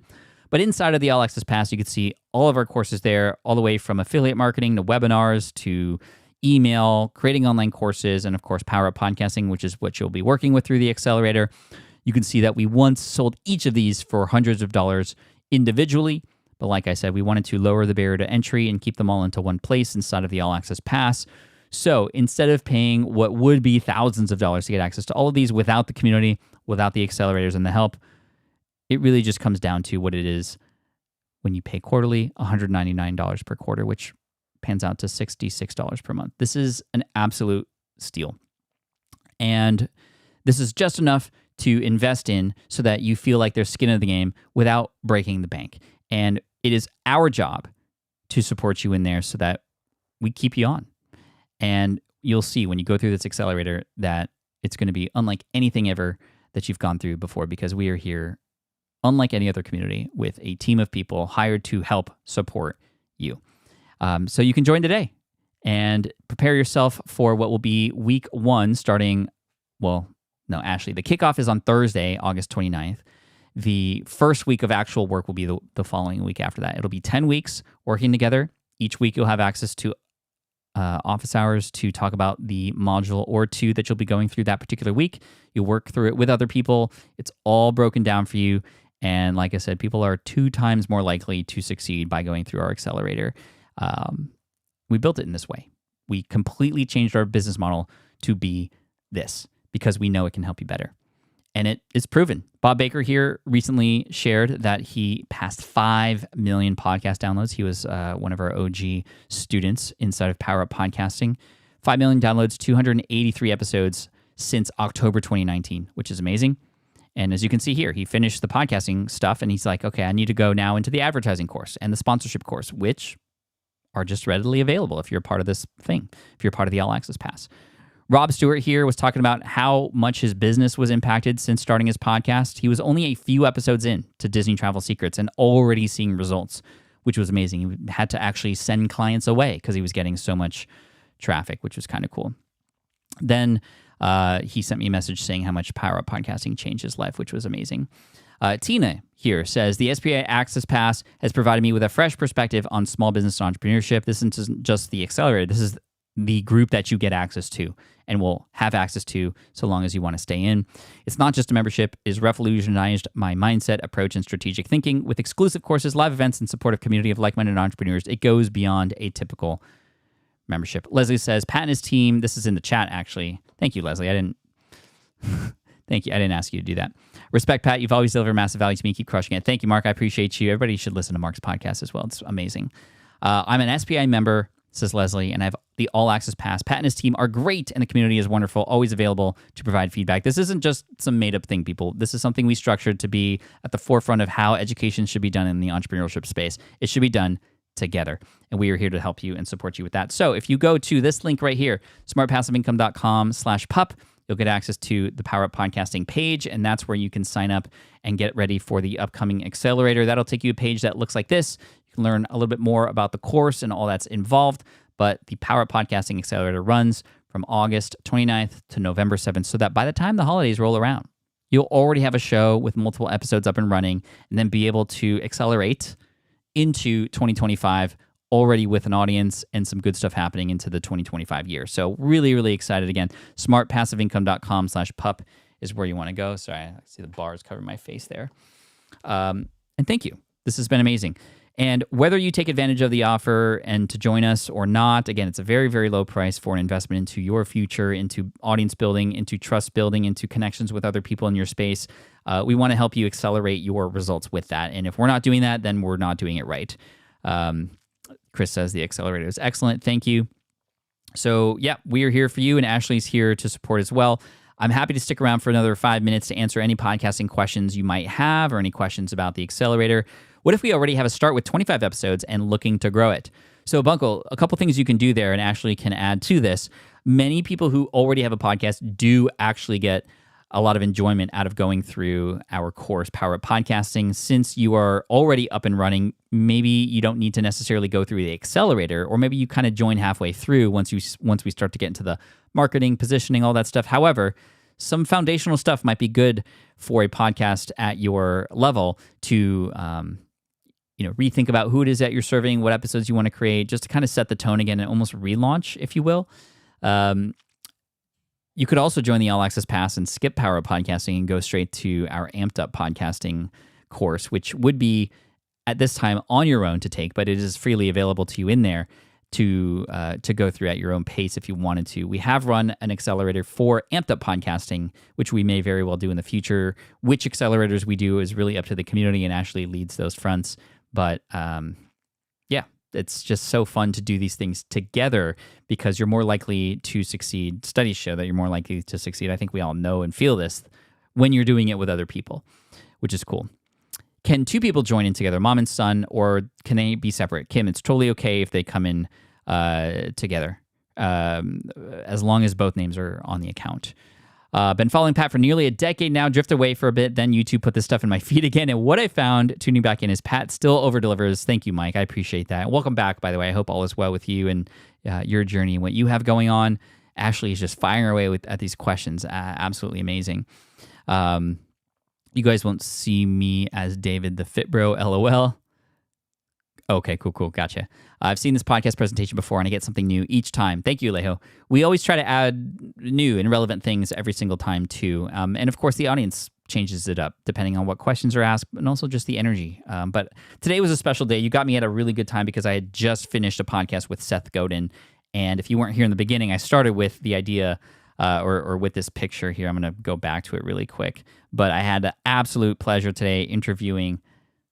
But inside of the All Access Pass, you can see all of our courses there, all the way from affiliate marketing to webinars to email, creating online courses, and of course, Power Up Podcasting, which is what you'll be working with through the accelerator. You can see that we once sold each of these for hundreds of dollars individually. But like I said, we wanted to lower the barrier to entry and keep them all into one place inside of the All Access Pass. So instead of paying what would be thousands of dollars to get access to all of these without the community, without the accelerators and the help, it really just comes down to what it is when you pay quarterly, $199 per quarter, which pans out to $66 per month. This is an absolute steal. And this is just enough to invest in so that you feel like there's skin in the game without breaking the bank. And it is our job to support you in there so that we keep you on. And you'll see when you go through this accelerator that it's going to be unlike anything ever that you've gone through before, because we are here, unlike any other community, with a team of people hired to help support you. So you can join today. and prepare yourself for what will be week 1 starting, well, no, actually, the kickoff is on Thursday, August 29th. The first week of actual work will be the following week after that. It'll be 10 weeks working together. Each week you'll have access to office hours to talk about the module or 2 that you'll be going through that particular week. You'll work through it with other people. It's all broken down for you. And like I said, people are 2 times more likely to succeed by going through our accelerator. We built it in this way. We completely changed our business model to be this because we know it can help you better. And it is proven. Bob Baker here recently shared that he passed 5 million podcast downloads. He was one of our OG students inside of Power Up Podcasting. 5 million downloads, 283 episodes since October 2019, which is amazing. And as you can see here, he finished the podcasting stuff and he's like, okay, I need to go now into the advertising course and the sponsorship course, which are just readily available if you're part of this thing, if you're part of the All Access Pass. Rob Stewart here was talking about how much his business was impacted since starting his podcast. He was only a few episodes in to Disney Travel Secrets and already seeing results, which was amazing. He had to actually send clients away because he was getting so much traffic, which was kind of cool. Then he sent me a message saying how much Power Up Podcasting changed his life, which was amazing. Tina here says, the SPI Access Pass has provided me with a fresh perspective on small business entrepreneurship. This isn't just the accelerator. This is the group that you get access to and will have access to so long as you want to stay in. It's not just a membership. It has revolutionized my mindset, approach, and strategic thinking. With exclusive courses, live events, and supportive community of like-minded entrepreneurs, it goes beyond a typical membership. Leslie says, Pat and his team, this is in the chat actually. Thank you, Leslie. Thank you. I didn't ask you to do that. Respect, Pat. You've always delivered massive value to me. Keep crushing it. Thank you, Mark. I appreciate you. Everybody should listen to Mark's podcast as well. It's amazing. I'm an SPI member, says Leslie, and I have the All Access Pass. Pat and his team are great, and the community is wonderful, always available to provide feedback. This isn't just some made-up thing, people. This is something we structured to be at the forefront of how education should be done in the entrepreneurship space. It should be done together, and we are here to help you and support you with that. So if you go to this link right here, smartpassiveincome.com/pup, you'll get access to the Power Up Podcasting page, and that's where you can sign up and get ready for the upcoming accelerator. That'll take you a page that looks like this. You can learn a little bit more about the course and all that's involved, but the Power Up Podcasting Accelerator runs from August 29th to November 7th, so that by the time the holidays roll around, you'll already have a show with multiple episodes up and running, and then be able to accelerate into 2025 already with an audience and some good stuff happening into the 2025 year. So really, really excited. Again, smartpassiveincome.com/pup is where you want to go. Sorry, I see the bars cover my face there. And thank you. This has been amazing. And whether you take advantage of the offer and to join us or not, again, it's a very, very low price for an investment into your future, into audience building, into trust building, into connections with other people in your space. We want to help you accelerate your results with that. And if we're not doing that, then we're not doing it right. Chris says the accelerator is excellent. Thank you. So yeah, we are here for you, and Ashley's here to support as well. I'm happy to stick around for another 5 minutes to answer any podcasting questions you might have or any questions about the accelerator. What if we already have a start with 25 episodes and looking to grow it? So Bunkle, a couple things you can do there, and Ashley can add to this. Many people who already have a podcast do actually get a lot of enjoyment out of going through our course, Power Up Podcasting. Since you are already up and running, maybe you don't need to necessarily go through the accelerator, or maybe you kind of join halfway through once we start to get into the marketing, positioning, all that stuff. However, some foundational stuff might be good for a podcast at your level to rethink about who it is that you're serving, what episodes you want to create, just to kind of set the tone again and almost relaunch, if you will. You could also join the All Access Pass and skip Power Up Podcasting and go straight to our Amped Up Podcasting course, which would be at this time on your own to take, but it is freely available to you in there to go through at your own pace if you wanted to. We have run an accelerator for Amped Up Podcasting, which we may very well do in the future. Which accelerators we do is really up to the community, and Ashley leads those fronts. But yeah, it's just so fun to do these things together because you're more likely to succeed. Studies show that you're more likely to succeed. I think we all know and feel this when you're doing it with other people, which is cool. Can 2 people join in together, mom and son, or can they be separate? Kim, it's totally okay if they come in together, as long as both names are on the account. Been following Pat for nearly a decade now, drift away for a bit, then YouTube put this stuff in my feed again. And what I found tuning back in is Pat still over-delivers. Thank you, Mike. I appreciate that. Welcome back, by the way. I hope all is well with you and your journey and what you have going on. Ashley is just firing away at these questions. Absolutely amazing. You guys won't see me as David the Fit Bro, LOL. Okay, cool. Gotcha. I've seen this podcast presentation before, and I get something new each time. Thank you, Alejo. We always try to add new and relevant things every single time, too. And, of course, the audience changes it up depending on what questions are asked, and also just the energy. But today was a special day. You got me at a really good time because I had just finished a podcast with Seth Godin. And if you weren't here in the beginning, I started with the idea or with this picture here. I'm going to go back to it really quick. But I had the absolute pleasure today interviewing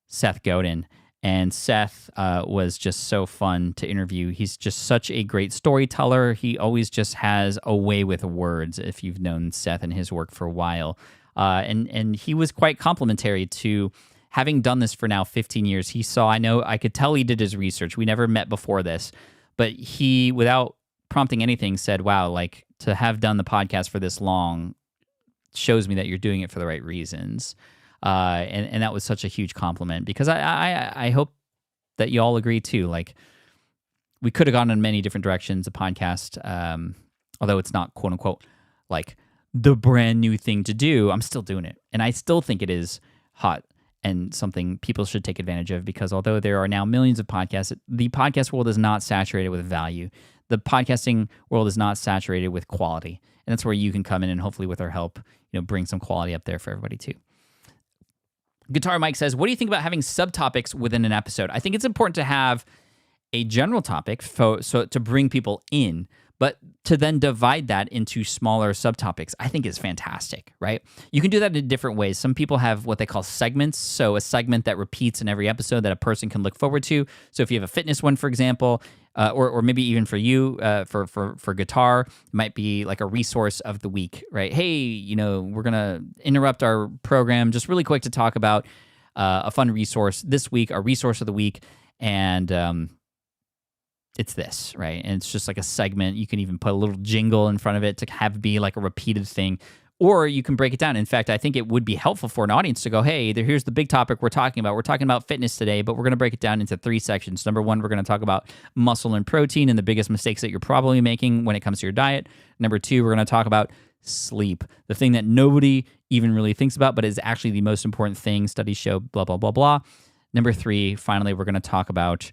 Seth Godin. And Seth was just so fun to interview. He's just such a great storyteller. He always just has a way with words, if you've known Seth and his work for a while. And he was quite complimentary to having done this for now 15 years. I could tell he did his research. We never met before this. But he, without prompting anything, said, wow, like to have done the podcast for this long shows me that you're doing it for the right reasons. And that was such a huge compliment because I hope that you all agree too. Like we could have gone in many different directions, a podcast, although it's not quote unquote like the brand new thing to do. I'm still doing it. And I still think it is hot and something people should take advantage of because although there are now millions of podcasts, the podcast world is not saturated with value. The podcasting world is not saturated with quality. And that's where you can come in and hopefully with our help, bring some quality up there for everybody too. Guitar Mike says, what do you think about having subtopics within an episode? I think it's important to have a general topic so to bring people in, but to then divide that into smaller subtopics, I think is fantastic, right? You can do that in different ways. Some people have what they call segments, so a segment that repeats in every episode that a person can look forward to. So if you have a fitness one, for example, or maybe even for you, for guitar, it might be like a resource of the week, right? Hey, we're going to interrupt our program just really quick to talk about a fun resource this week, our resource of the week, and it's this, right? And it's just like a segment. You can even put a little jingle in front of it to have be like a repeated thing. Or you can break it down. In fact, I think it would be helpful for an audience to go, hey, here's the big topic we're talking about. We're talking about fitness today, but we're going to break it down into 3 sections. Number 1, we're going to talk about muscle and protein and the biggest mistakes that you're probably making when it comes to your diet. Number 2, we're going to talk about sleep, the thing that nobody even really thinks about, but is actually the most important thing. Studies show blah, blah, blah, blah. Number 3, finally, we're going to talk about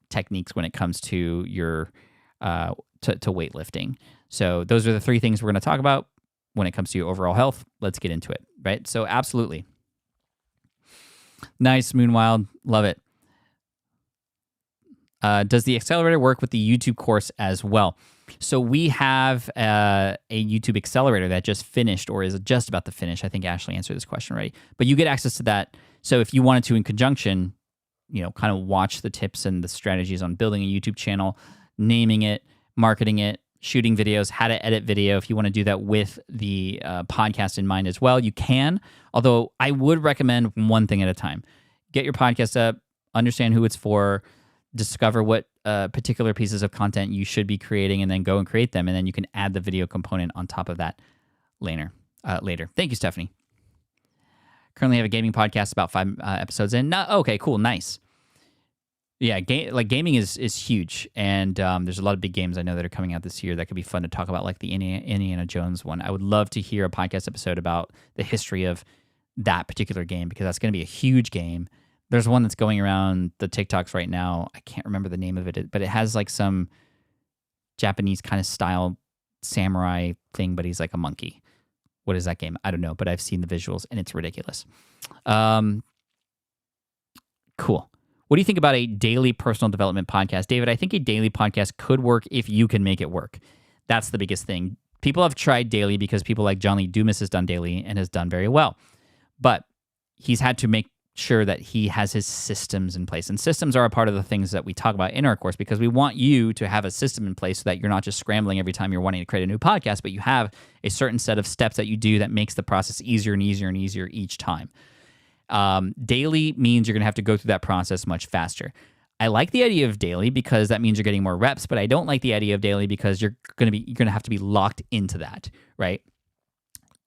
techniques when it comes to your to weightlifting. So those are the 3 things we're going to talk about when it comes to your overall health. Let's get into it, right? So absolutely. Nice, Moonwild. Love it. Does the accelerator work with the YouTube course as well? So we have a YouTube accelerator that just finished or is just about to finish. I think Ashley answered this question right. But you get access to that. So if you wanted to in conjunction, kind of watch the tips and the strategies on building a YouTube channel, naming it, marketing it, shooting videos, how to edit video. If you want to do that with the podcast in mind as well, you can. Although I would recommend one thing at a time. Get your podcast up, understand who it's for, discover what particular pieces of content you should be creating, and then go and create them. And then you can add the video component on top of that later. Thank you, Stephanie. Currently have a gaming podcast about 5 episodes in. Okay, cool, nice. Yeah, gaming is huge, and there's a lot of big games I know that are coming out this year that could be fun to talk about, like the Indiana Jones one. I would love to hear a podcast episode about the history of that particular game because that's going to be a huge game. There's one that's going around the TikToks right now. I can't remember the name of it, but it has like some Japanese kind of style samurai thing, but he's like a monkey. What is that game? I don't know, but I've seen the visuals, and it's ridiculous. Cool. What do you think about a daily personal development podcast? David, I think a daily podcast could work if you can make it work. That's the biggest thing. People have tried daily because people like John Lee Dumas has done daily and has done very well. But he's had to make sure that he has his systems in place. And systems are a part of the things that we talk about in our course because we want you to have a system in place so that you're not just scrambling every time you're wanting to create a new podcast, but you have a certain set of steps that you do that makes the process easier and easier and easier each time. Daily means you're going to have to go through that process much faster. I like the idea of daily because that means you're getting more reps, but I don't like the idea of daily because you're going to have to be locked into that, right?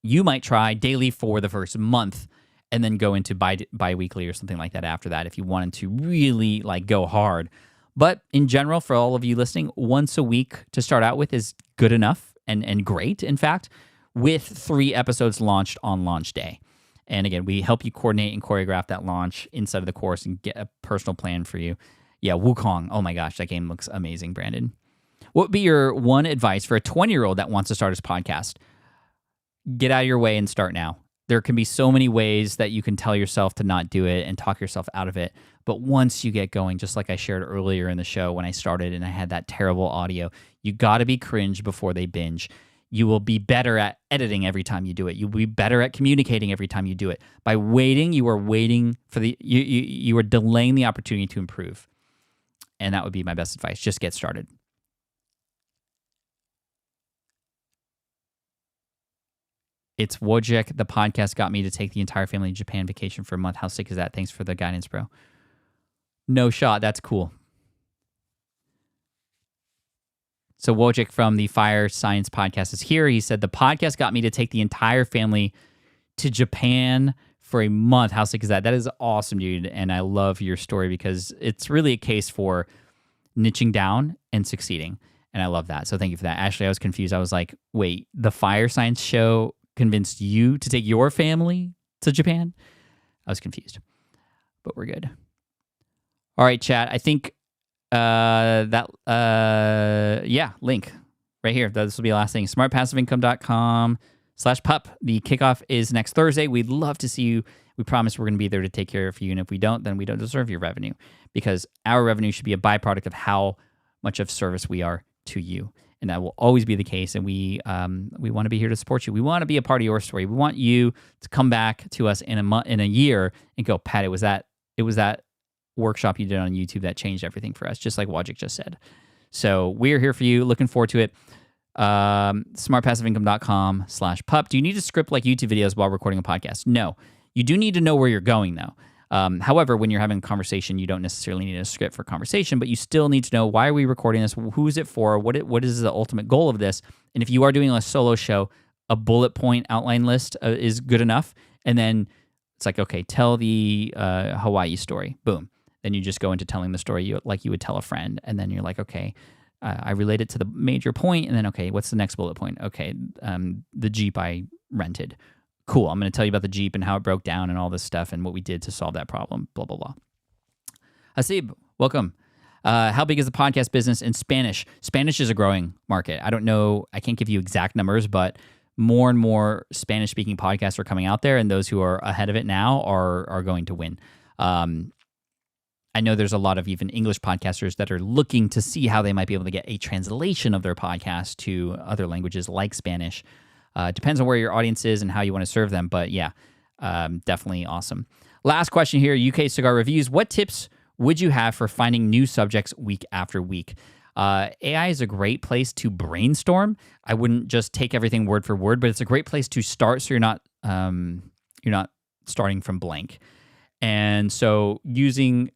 You might try daily for the first month and then go into bi-weekly or something like that after that if you wanted to really like go hard. But in general, for all of you listening, once a week to start out with is good enough and great, in fact, with 3 episodes launched on launch day. And again, we help you coordinate and choreograph that launch inside of the course and get a personal plan for you. Yeah, Wukong. Oh my gosh, that game looks amazing, Brandon. What would be your one advice for a 20-year-old that wants to start his podcast? Get out of your way and start now. There can be so many ways that you can tell yourself to not do it and talk yourself out of it. But once you get going, just like I shared earlier in the show when I started and I had that terrible audio, you got to be cringe before they binge. You will be better at editing every time you do it. You'll be better at communicating every time you do it. By waiting, you are waiting for you are delaying the opportunity to improve. And that would be my best advice. Just get started. It's Wojciech. The podcast got me to take the entire family to Japan vacation for a month. How sick is that? Thanks for the guidance, bro. No shot. That's cool. So Wojciech from the Fire Science Podcast is here. He said, the podcast got me to take the entire family to Japan for a month. How sick is that? That is awesome, dude. And I love your story because it's really a case for niching down and succeeding. And I love that. So thank you for that. Ashley, I was confused. I was like, wait, the Fire Science show convinced you to take your family to Japan? I was confused, but we're good. All right, chat. I think link right here. This will be the last thing. smartpassiveincome.com/pup. The kickoff is next Thursday. We'd love to see you. We promise we're going to be there to take care of you. And if we don't, then we don't deserve your revenue because our revenue should be a byproduct of how much of service we are to you. And that will always be the case. And we want to be here to support you. We want to be a part of your story. We want you to come back to us in a year and go, Pat, it was that workshop you did on YouTube that changed everything for us, just like Wojciech just said. So we're here for you. Looking forward to it. Smartpassiveincome.com/pup. Do you need to script like YouTube videos while recording a podcast? No. You do need to know where you're going, though. However, when you're having a conversation, you don't necessarily need a script for conversation, but you still need to know, why are we recording this? Who is it for? What is the ultimate goal of this? And if you are doing a solo show, a bullet point outline list is good enough. And then it's like, okay, tell the Hawaii story. Boom. Then you just go into telling the story like you would tell a friend. And then you're like, okay, I relate it to the major point. And then, okay, what's the next bullet point? Okay, the Jeep I rented. Cool, I'm going to tell you about the Jeep and how it broke down and all this stuff and what we did to solve that problem, blah, blah, blah. Hasib, welcome. How big is the podcast business in Spanish? Spanish is a growing market. I don't know, I can't give you exact numbers, but more and more Spanish-speaking podcasts are coming out there, and those who are ahead of it now are going to win. I know there's a lot of even English podcasters that are looking to see how they might be able to get a translation of their podcast to other languages like Spanish. Depends on where your audience is and how you want to serve them. But yeah, definitely awesome. Last question here, UK Cigar Reviews. What tips would you have for finding new subjects week after week? AI is a great place to brainstorm. I wouldn't just take everything word for word, but it's a great place to start so you're not starting from blank. And so using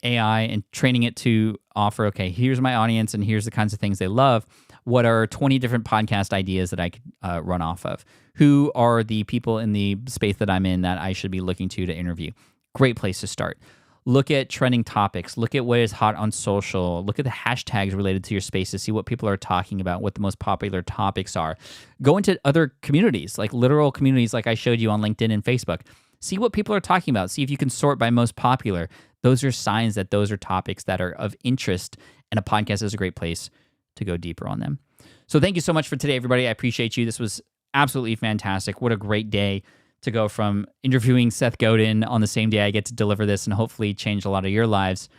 AI and training it to offer, okay, here's my audience and here's the kinds of things they love. What are 20 different podcast ideas that I could run off of? Who are the people in the space that I'm in that I should be looking to interview? Great place to start. Look at trending topics. Look at what is hot on social. Look at the hashtags related to your space to see what people are talking about, what the most popular topics are. Go into other communities, like literal communities like I showed you on LinkedIn and Facebook. See what people are talking about. See if you can sort by most popular. Those are signs that those are topics that are of interest, and a podcast is a great place to go deeper on them. So thank you so much for today, everybody. I appreciate you. This was absolutely fantastic. What a great day to go from interviewing Seth Godin on the same day I get to deliver this and hopefully change a lot of your lives.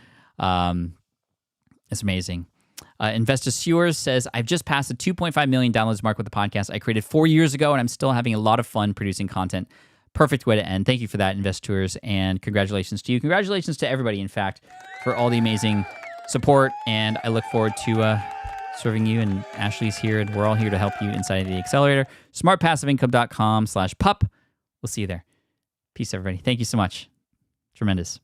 It's amazing. Investor Sewers says, I've just passed the 2.5 million downloads mark with the podcast I created 4 years ago, and I'm still having a lot of fun producing content. Perfect way to end. Thank you for that, Investors, and congratulations to you. Congratulations to everybody, in fact, for all the amazing support, and I look forward to serving you, and Ashley's here, and we're all here to help you inside the accelerator. smartpassiveincome.com/pup. We'll see you there. Peace, everybody. Thank you so much. Tremendous.